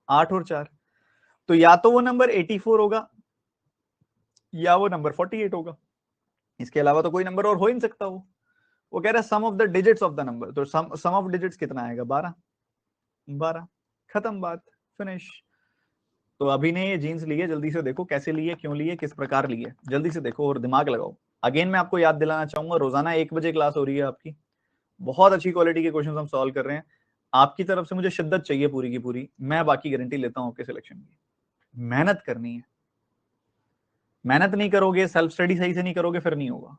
8 और 4? तो या तो वो नंबर 84 होगा या वो नंबर 48 होगा, इसके अलावा तो कोई नंबर और हो ही नहीं सकता। वो कह रहा है sum of the digits of the number, तो सम ऑफ डिजिट्स कितना आएगा? 12, 12, खत्म बात, फिनिश। तो अभी ने ये जीन्स लिए, जल्दी से देखो कैसे लिए, क्यों लिए, किस प्रकार लिए, जल्दी से देखो और दिमाग लगाओ। अगेन मैं आपको याद दिलाना चाहूंगा, रोजाना 1 बजे क्लास हो रही है आपकी, बहुत अच्छी क्वालिटी के क्वेश्चन हम सॉल्व कर रहे हैं। आपकी तरफ से मुझे शिद्दत चाहिए पूरी की पूरी, मैं बाकी गारंटी लेता हूं आपके सिलेक्शन की। मेहनत करनी है, मेहनत नहीं करोगे, सेल्फ स्टडी सही से नहीं करोगे, फिर नहीं होगा।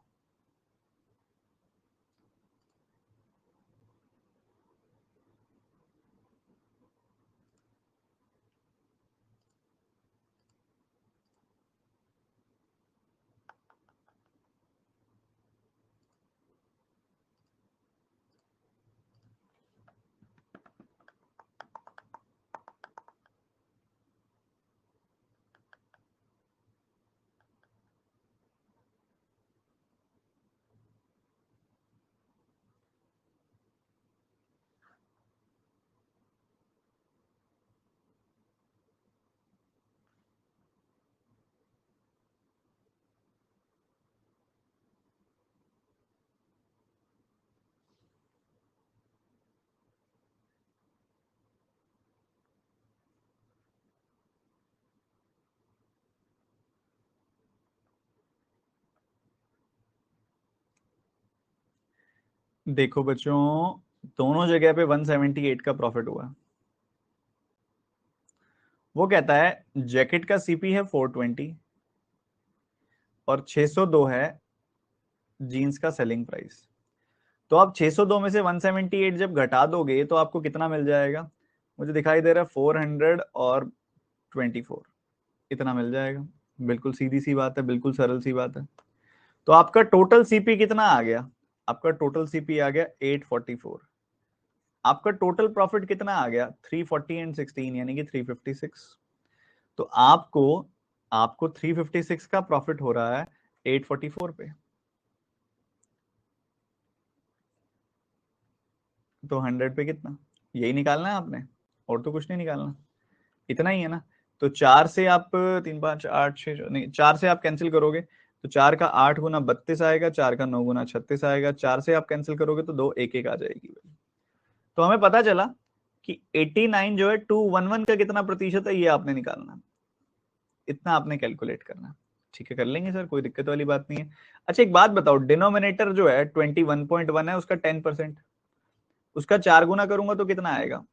देखो बच्चों, दोनों जगह पे 178 का प्रॉफिट हुआ। वो कहता है जैकेट का सीपी है 420 और 602 है जीन्स का सेलिंग प्राइस। तो आप 602 में से 178 जब घटा दोगे तो आपको कितना मिल जाएगा? मुझे दिखाई दे रहा है 400 और 24, इतना मिल जाएगा। बिल्कुल सीधी सी बात है, बिल्कुल सरल सी बात है। तो आपका टोटल सीपी कितना आ गया? आपका टोटल सीपी आ गया 844। आपका टोटल प्रॉफिट कितना आ गया? 340 एंड 16 यानी कि 356। तो आपको आपको 356 का प्रॉफिट हो रहा है 844 पे। तो 100 पे कितना? यही निकालना है आपने, और तो कुछ नहीं निकालना, इतना ही है ना। तो 4 से आप 3 5 8 6 नहीं, 4 से आप कैंसिल करोगे तो 4 का 8 गुना 32 आएगा, 4 का 9 गुना 36 आएगा, 4 से आप कैंसिल करोगे तो 2 1 1 आ जाएगी। तो हमें पता चला कि 89 जो है 211 का कितना प्रतिशत है, ये आपने निकालना, इतना आपने कैलकुलेट करना। ठीक है, कर लेंगे सर, कोई दिक्कत वाली बात नहीं है। अच्छा एक बात बताओ, डिनोमिनेटर जो है 21.1 है, उसका 10%, उसका 4 गुना करूंगा तो कितना आएगा?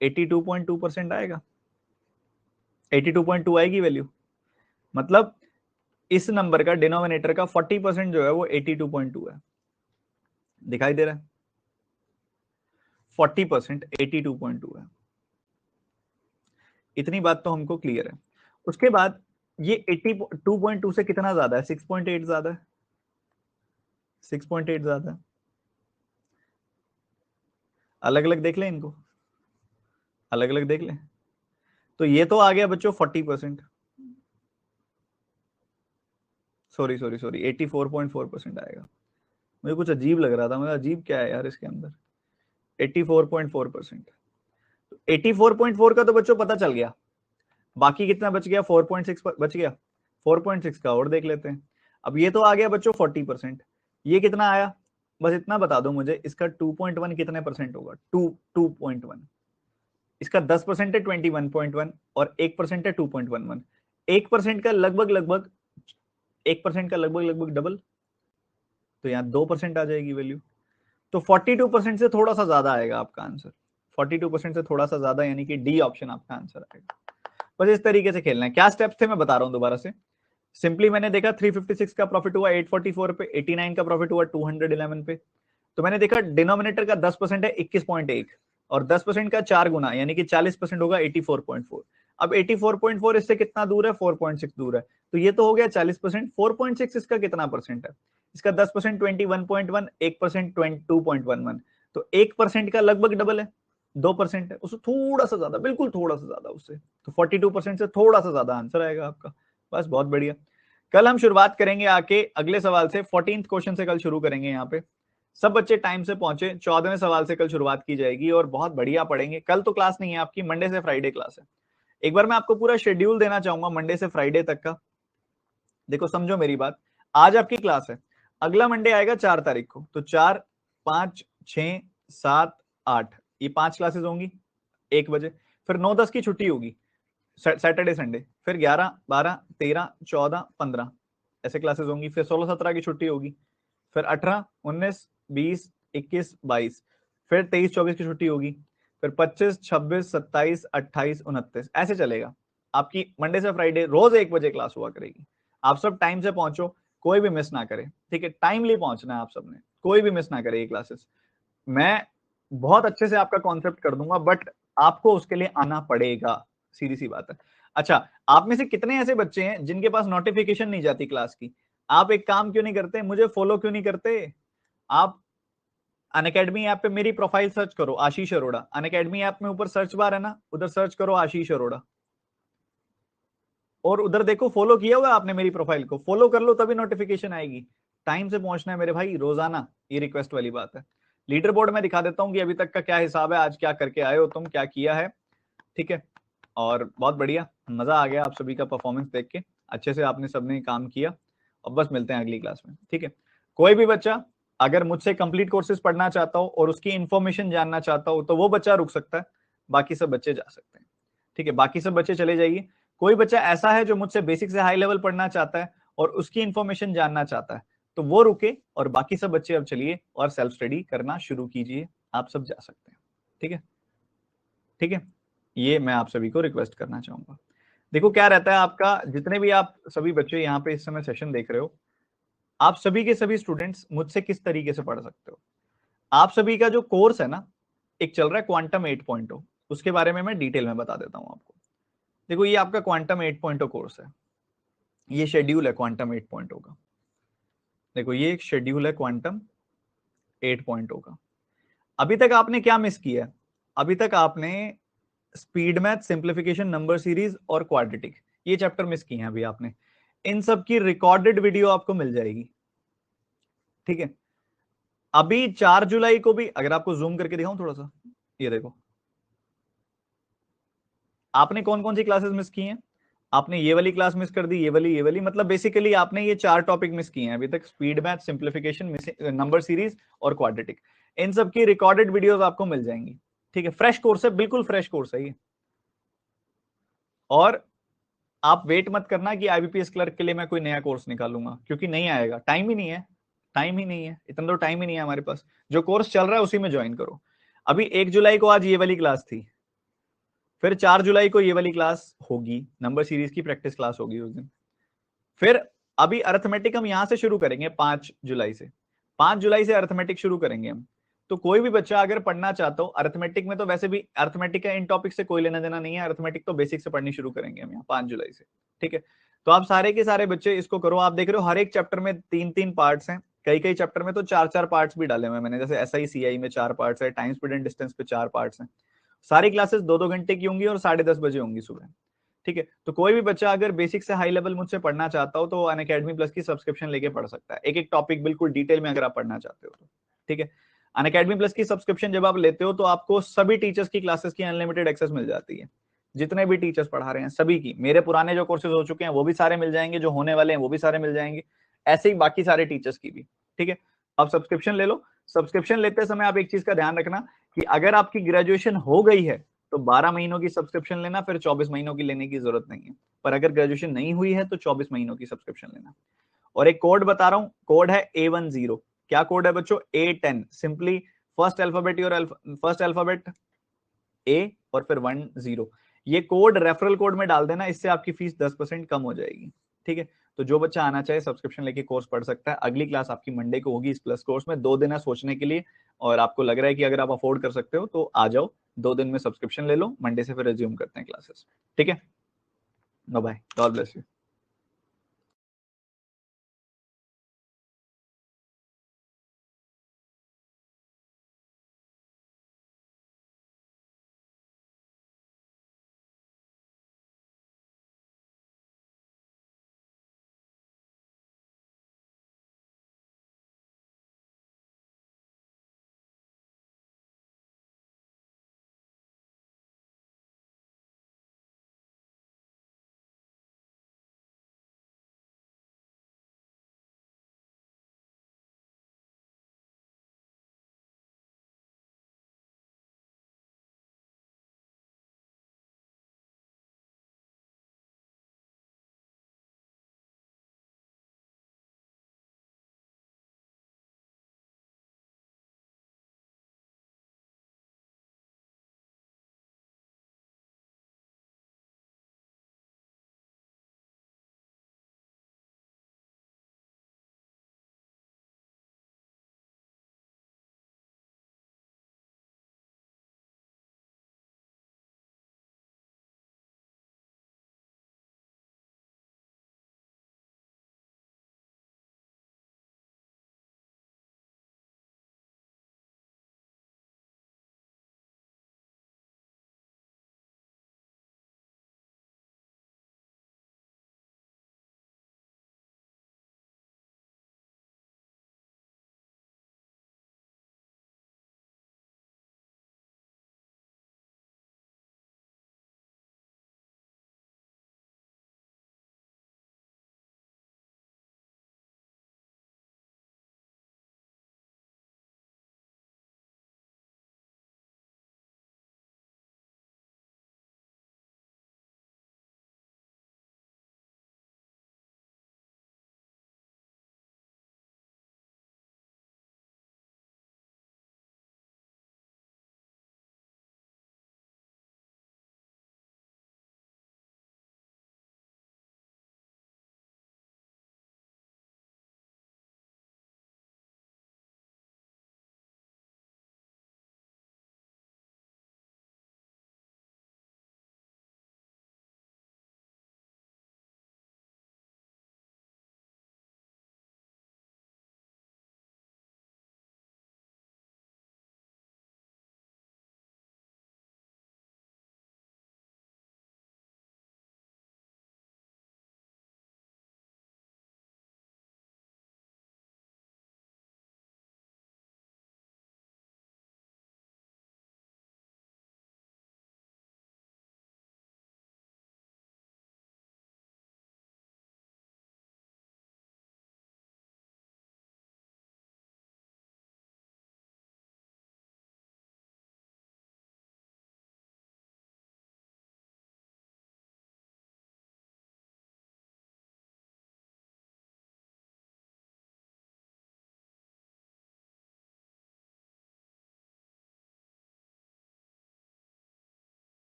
82.2% आएगा, 82.2 आएगी वैल्यू। मतलब इस नंबर का डिनोमिनेटर का 40% जो है वो 82.2 है, दिखाई दे रहा है? 40% 82.2 है। इतनी बात तो हमको क्लियर है। उसके बाद ये 82.2 से कितना ज्यादा है? 6.8 ज्यादा है, 6.8 ज्यादा है। अलग अलग देख लें इनको, अलग अलग देख लें। तो ये तो आ गया बच्चों 40%, सॉरी सॉरी सॉरी 84.4% आएगा। मुझे कुछ अजीब लग रहा था, मुझे अजीब क्या है यार इसके अंदर, 84.4%। 84.4 का तो बच्चों पता चल गया, बाकी कितना बच गया? 4.6 बच गया, 4.6 का और देख लेते हैं। अब ये तो आ गया बच्चों 40%, ये कितना आया? बस इतना बता दो मुझे, इसका 2.1 कितने परसेंट होगा? 2.1। इसका 10% है 21.1 और 1% है 2.11। 1% का लगभग लगभग 1% का लगभग लगभग डबल, तो यहाँ 2% आ जाएगी वैल्यू। तो 42% से थोड़ा सा ज्यादा आएगा आपका आंसर, 42% से थोड़ा सा ज्यादा, यानी कि डी ऑप्शन आपका आंसर आएगा। बस इस तरीके से खेलना है। क्या स्टेप्स थे मैं बता रहा हूं दोबारा से। सिंपली मैंने देखा 356 का प्रॉफिट हुआ 844 पे, 89 का प्रॉफिट हुआ 211 पे। तो मैंने देखा डिनोमिनेटर का 10% है 21.1 और 10% का 4 गुना यानी कि 40% होगा 84.4। अब 84.4 इससे कितना दूर है? 4.6 दूर है। तो ये तो हो गया 40%, 4.6 इसका कितना परसेंट है? इसका 10% 21.1, 1% 22.11, तो 1% का लगभग डबल है। 2% है, उससे थोड़ा सा ज्यादा, बिल्कुल थोड़ा सा ज्यादा उससे, तो 42% से थोड़ा सा ज्यादा आंसर आएगा आपका। बस बहुत बढ़िया। कल हम शुरुआत करेंगे आके अगले सवाल से, 14th क्वेश्चन से कल शुरू करेंगे। यहाँ पे सब बच्चे टाइम से पहुंचे, 14वें सवाल से कल शुरुआत की जाएगी और बहुत बढ़िया पढ़ेंगे। कल तो क्लास नहीं है आपकी, मंडे से फ्राइडे क्लास है। एक बार मैं आपको पूरा शेड्यूल देना चाहूंगा मंडे से फ्राइडे तक का। देखो समझो मेरी बात, आज आपकी क्लास है, अगला मंडे आएगा 4 तारीख को, तो 4, 5, 6, 7, 8, ये 5 क्लासेस होंगी 1 बजे। फिर 9, 10 की छुट्टी होगी सैटरडे संडे, फिर 11, 12, 13, 14, 15 ऐसे क्लासेस होंगी। फिर 16, 17 की छुट्टी होगी, फिर 18, 19, 20, 21, 22, फिर 23, 24 की छुट्टी होगी, फिर 25, 26, 27, 28, 29 ऐसे चलेगा। आपकी मंडे से फ्राइडे रोज 1 बजे क्लास हुआ करेगी। आप सब टाइम से पहुंचो, कोई भी मिस ना करे, ठीक है? टाइमली पहुंचना है आप सबने, कोई भी मिस ना करे ये क्लासेस। मैं बहुत अच्छे से आपका कॉन्सेप्ट कर दूंगा, बट आपको उसके लिए आना पड़ेगा, सीधी सी बात है। अच्छा, आप में से कितने ऐसे बच्चे हैं जिनके पास नोटिफिकेशन नहीं जाती क्लास की? आप एक काम क्यों नहीं करते, मुझे फॉलो क्यों नहीं करते? आप अनअकैडमी ऐप पे मेरी प्रोफाइल सर्च करो, आशीष अरोड़ा। अनअकैडमी ऐप में ऊपर सर्च बार है ना, उधर सर्च करो आशीष अरोड़ा, और उधर देखो फॉलो किया हुआ आपने मेरी प्रोफाइल को, फॉलो कर लो तभी नोटिफिकेशन आएगी। टाइम से पहुंचना है मेरे भाई, रोजाना, ये रिक्वेस्ट वाली बात है। लीडर बोर्ड में दिखा देता हूं कि अभी तक का क्या हिसाब है, आज क्या करके आए हो तुम, क्या किया है, ठीक है? और बहुत बढ़िया, मजा आ गया आप सभी का परफॉर्मेंस देख के, अच्छे से आपने सबने काम किया। और बस मिलते हैं अगली क्लास में, ठीक है? कोई भी बच्चा अगर मुझसे कंप्लीट कोर्सेज पढ़ना चाहता हो और उसकी इंफॉर्मेशन जानना चाहता हो तो वो बच्चा रुक सकता है, बाकी सब बच्चे जा सकते हैं, ठीक है? बाकी सब बच्चे चले जाइए। कोई बच्चा ऐसा है जो मुझसे बेसिक से हाई लेवल पढ़ना चाहता है और उसकी इंफॉर्मेशन जानना चाहता है, तो वो रुके, और बाकी सब बच्चे अब चलिए और सेल्फ स्टडी करना शुरू कीजिए। आप सब जा सकते हैं, ठीक है? ठीक है, ये मैं आप सभी को रिक्वेस्ट करना चाहूंगा। देखो क्या रहता है आपका, जितने भी आप सभी बच्चे यहाँ पे इस समय सेशन देख रहे हो, आप सभी के सभी स्टूडेंट्स मुझसे किस तरीके से पढ़ सकते हो? आप सभी का जो कोर्स है ना, एक चल रहा है क्वांटम 8.0, उसके बारे में मैं डिटेल में बता देता हूं आपको। देखो ये आपका क्वांटम 8.0 कोर्स है, ये शेड्यूल है क्वांटम 8.0 का। देखो ये एक शेड्यूल है क्वांटम 8.0 का। अभी तक आपने क्या मिस किया है? अभी तक आपने speed math, simplification, number series और क्वाड्रेटिक, ये चैप्टर मिस किए हैं अभी आपने। इन सब की रिकॉर्डेड वीडियो आपको मिल जाएगी, ठीक है? अभी 4 जुलाई को भी, अगर आपको जूम करके दिखाऊं थोड़ा सा, ये देखो आपने कौन कौन सी क्लासेस मिस की हैं। आपने ये वाली क्लास मिस कर दी, ये वाली, मतलब बेसिकली आपने ये 4 टॉपिक मिस किए हैं अभी तक, speed math, simplification, number series और क्वाड्रेटिक। इन सब की रिकॉर्डेड वीडियोस आपको मिल जाएंगी, ठीक है? फ्रेश कोर्स है, बिल्कुल फ्रेश कोर्स है ये। और आप वेट मत करना कि आईबीपीएस क्लर्क के लिए मैं कोई नया कोर्स निकालूंगा, क्योंकि नहीं आएगा, टाइम ही नहीं है, टाइम ही नहीं है, इतना तो टाइम ही नहीं है हमारे पास। जो कोर्स चल रहा है उसी में ज्वाइन करो। अभी 1 जुलाई को आज ये वाली क्लास थी, फिर 4 जुलाई को ये वाली क्लास होगी, नंबर सीरीज की प्रैक्टिस क्लास होगी उस दिन। फिर अभी अर्थमेटिक हम यहां से शुरू करेंगे 5 जुलाई से, 5 जुलाई से अर्थमेटिक शुरू करेंगे हम। तो कोई भी बच्चा अगर पढ़ना चाहता हो अर्थमेटिक में, तो वैसे भी अर्थमेटिक का इन टॉपिक से कोई लेना देना नहीं है, अर्थमेटिक तो बेसिक से पढ़नी शुरू करेंगे हम यहाँ 5 जुलाई से, ठीक है? तो आप सारे के सारे बच्चे इसको करो। आप देख रहे हो हर एक चैप्टर में 3-3 पार्ट्स हैं, कई कई चैप्टर में तो 4-4 पार्ट्स भी डाले हुए मैंने, जैसे एसआई सीआई में 4 पार्ट्स है, टाइम स्पीड एंड डिस्टेंस पे 4 पार्ट्स हैं। सारी क्लासेस 2-2 घंटे की होंगी और 10:30 बजे होंगी सुबह, ठीक है? तो कोई भी बच्चा अगर बेसिक से हाई लेवल मुझसे पढ़ना चाहता हो तो अनअकैडमी प्लस की सब्सक्रिप्शन लेके पढ़ सकता है, एक एक टॉपिक बिल्कुल डिटेल में अगर आप पढ़ना चाहते हो तो, ठीक है? अनअकैडमी प्लस की सब्सक्रिप्शन जब आप लेते हो तो आपको सभी टीचर्स की क्लासेस की अनलिमिटेड एक्सेस मिल जाती है, जितने भी टीचर्स पढ़ा रहे हैं सभी की। मेरे पुराने जो कोर्सेज हो चुके हैं वो भी सारे मिल जाएंगे, जो होने वाले हैं वो भी सारे मिल जाएंगे, ऐसे ही बाकी सारे टीचर्स की भी, ठीक है? आप सब्सक्रिप्शन ले लो। सब्सक्रिप्शन लेते समय आप एक चीज का ध्यान रखना कि अगर आपकी ग्रेजुएशन हो गई है तो 12 महीनों की सब्सक्रिप्शन लेना, फिर 24 महीनों की लेने की जरूरत नहीं है। पर अगर ग्रेजुएशन नहीं हुई है तो 24 महीनों की सब्सक्रिप्शन लेना। और एक कोड बता रहा हूं, कोड है A10। क्या कोड है बच्चों? A10। Simply first alphabet first alphabet A और फिर 10। ये कोड रेफरल कोड में डाल देना, इससे आपकी फीस 10% कम हो जाएगी, ठीक है? तो जो बच्चा आना चाहे सब्सक्रिप्शन लेके कोर्स पढ़ सकता है। अगली क्लास आपकी मंडे को होगी इस प्लस कोर्स में, 2 दिन है सोचने के लिए, और आपको लग रहा है कि अगर आप अफोर्ड कर सकते हो तो आ जाओ, 2 दिन में सब्सक्रिप्शन ले लो, मंडे से फिर रिज्यूम करते हैं क्लासेस, ठीक है? Bye bye, God bless you.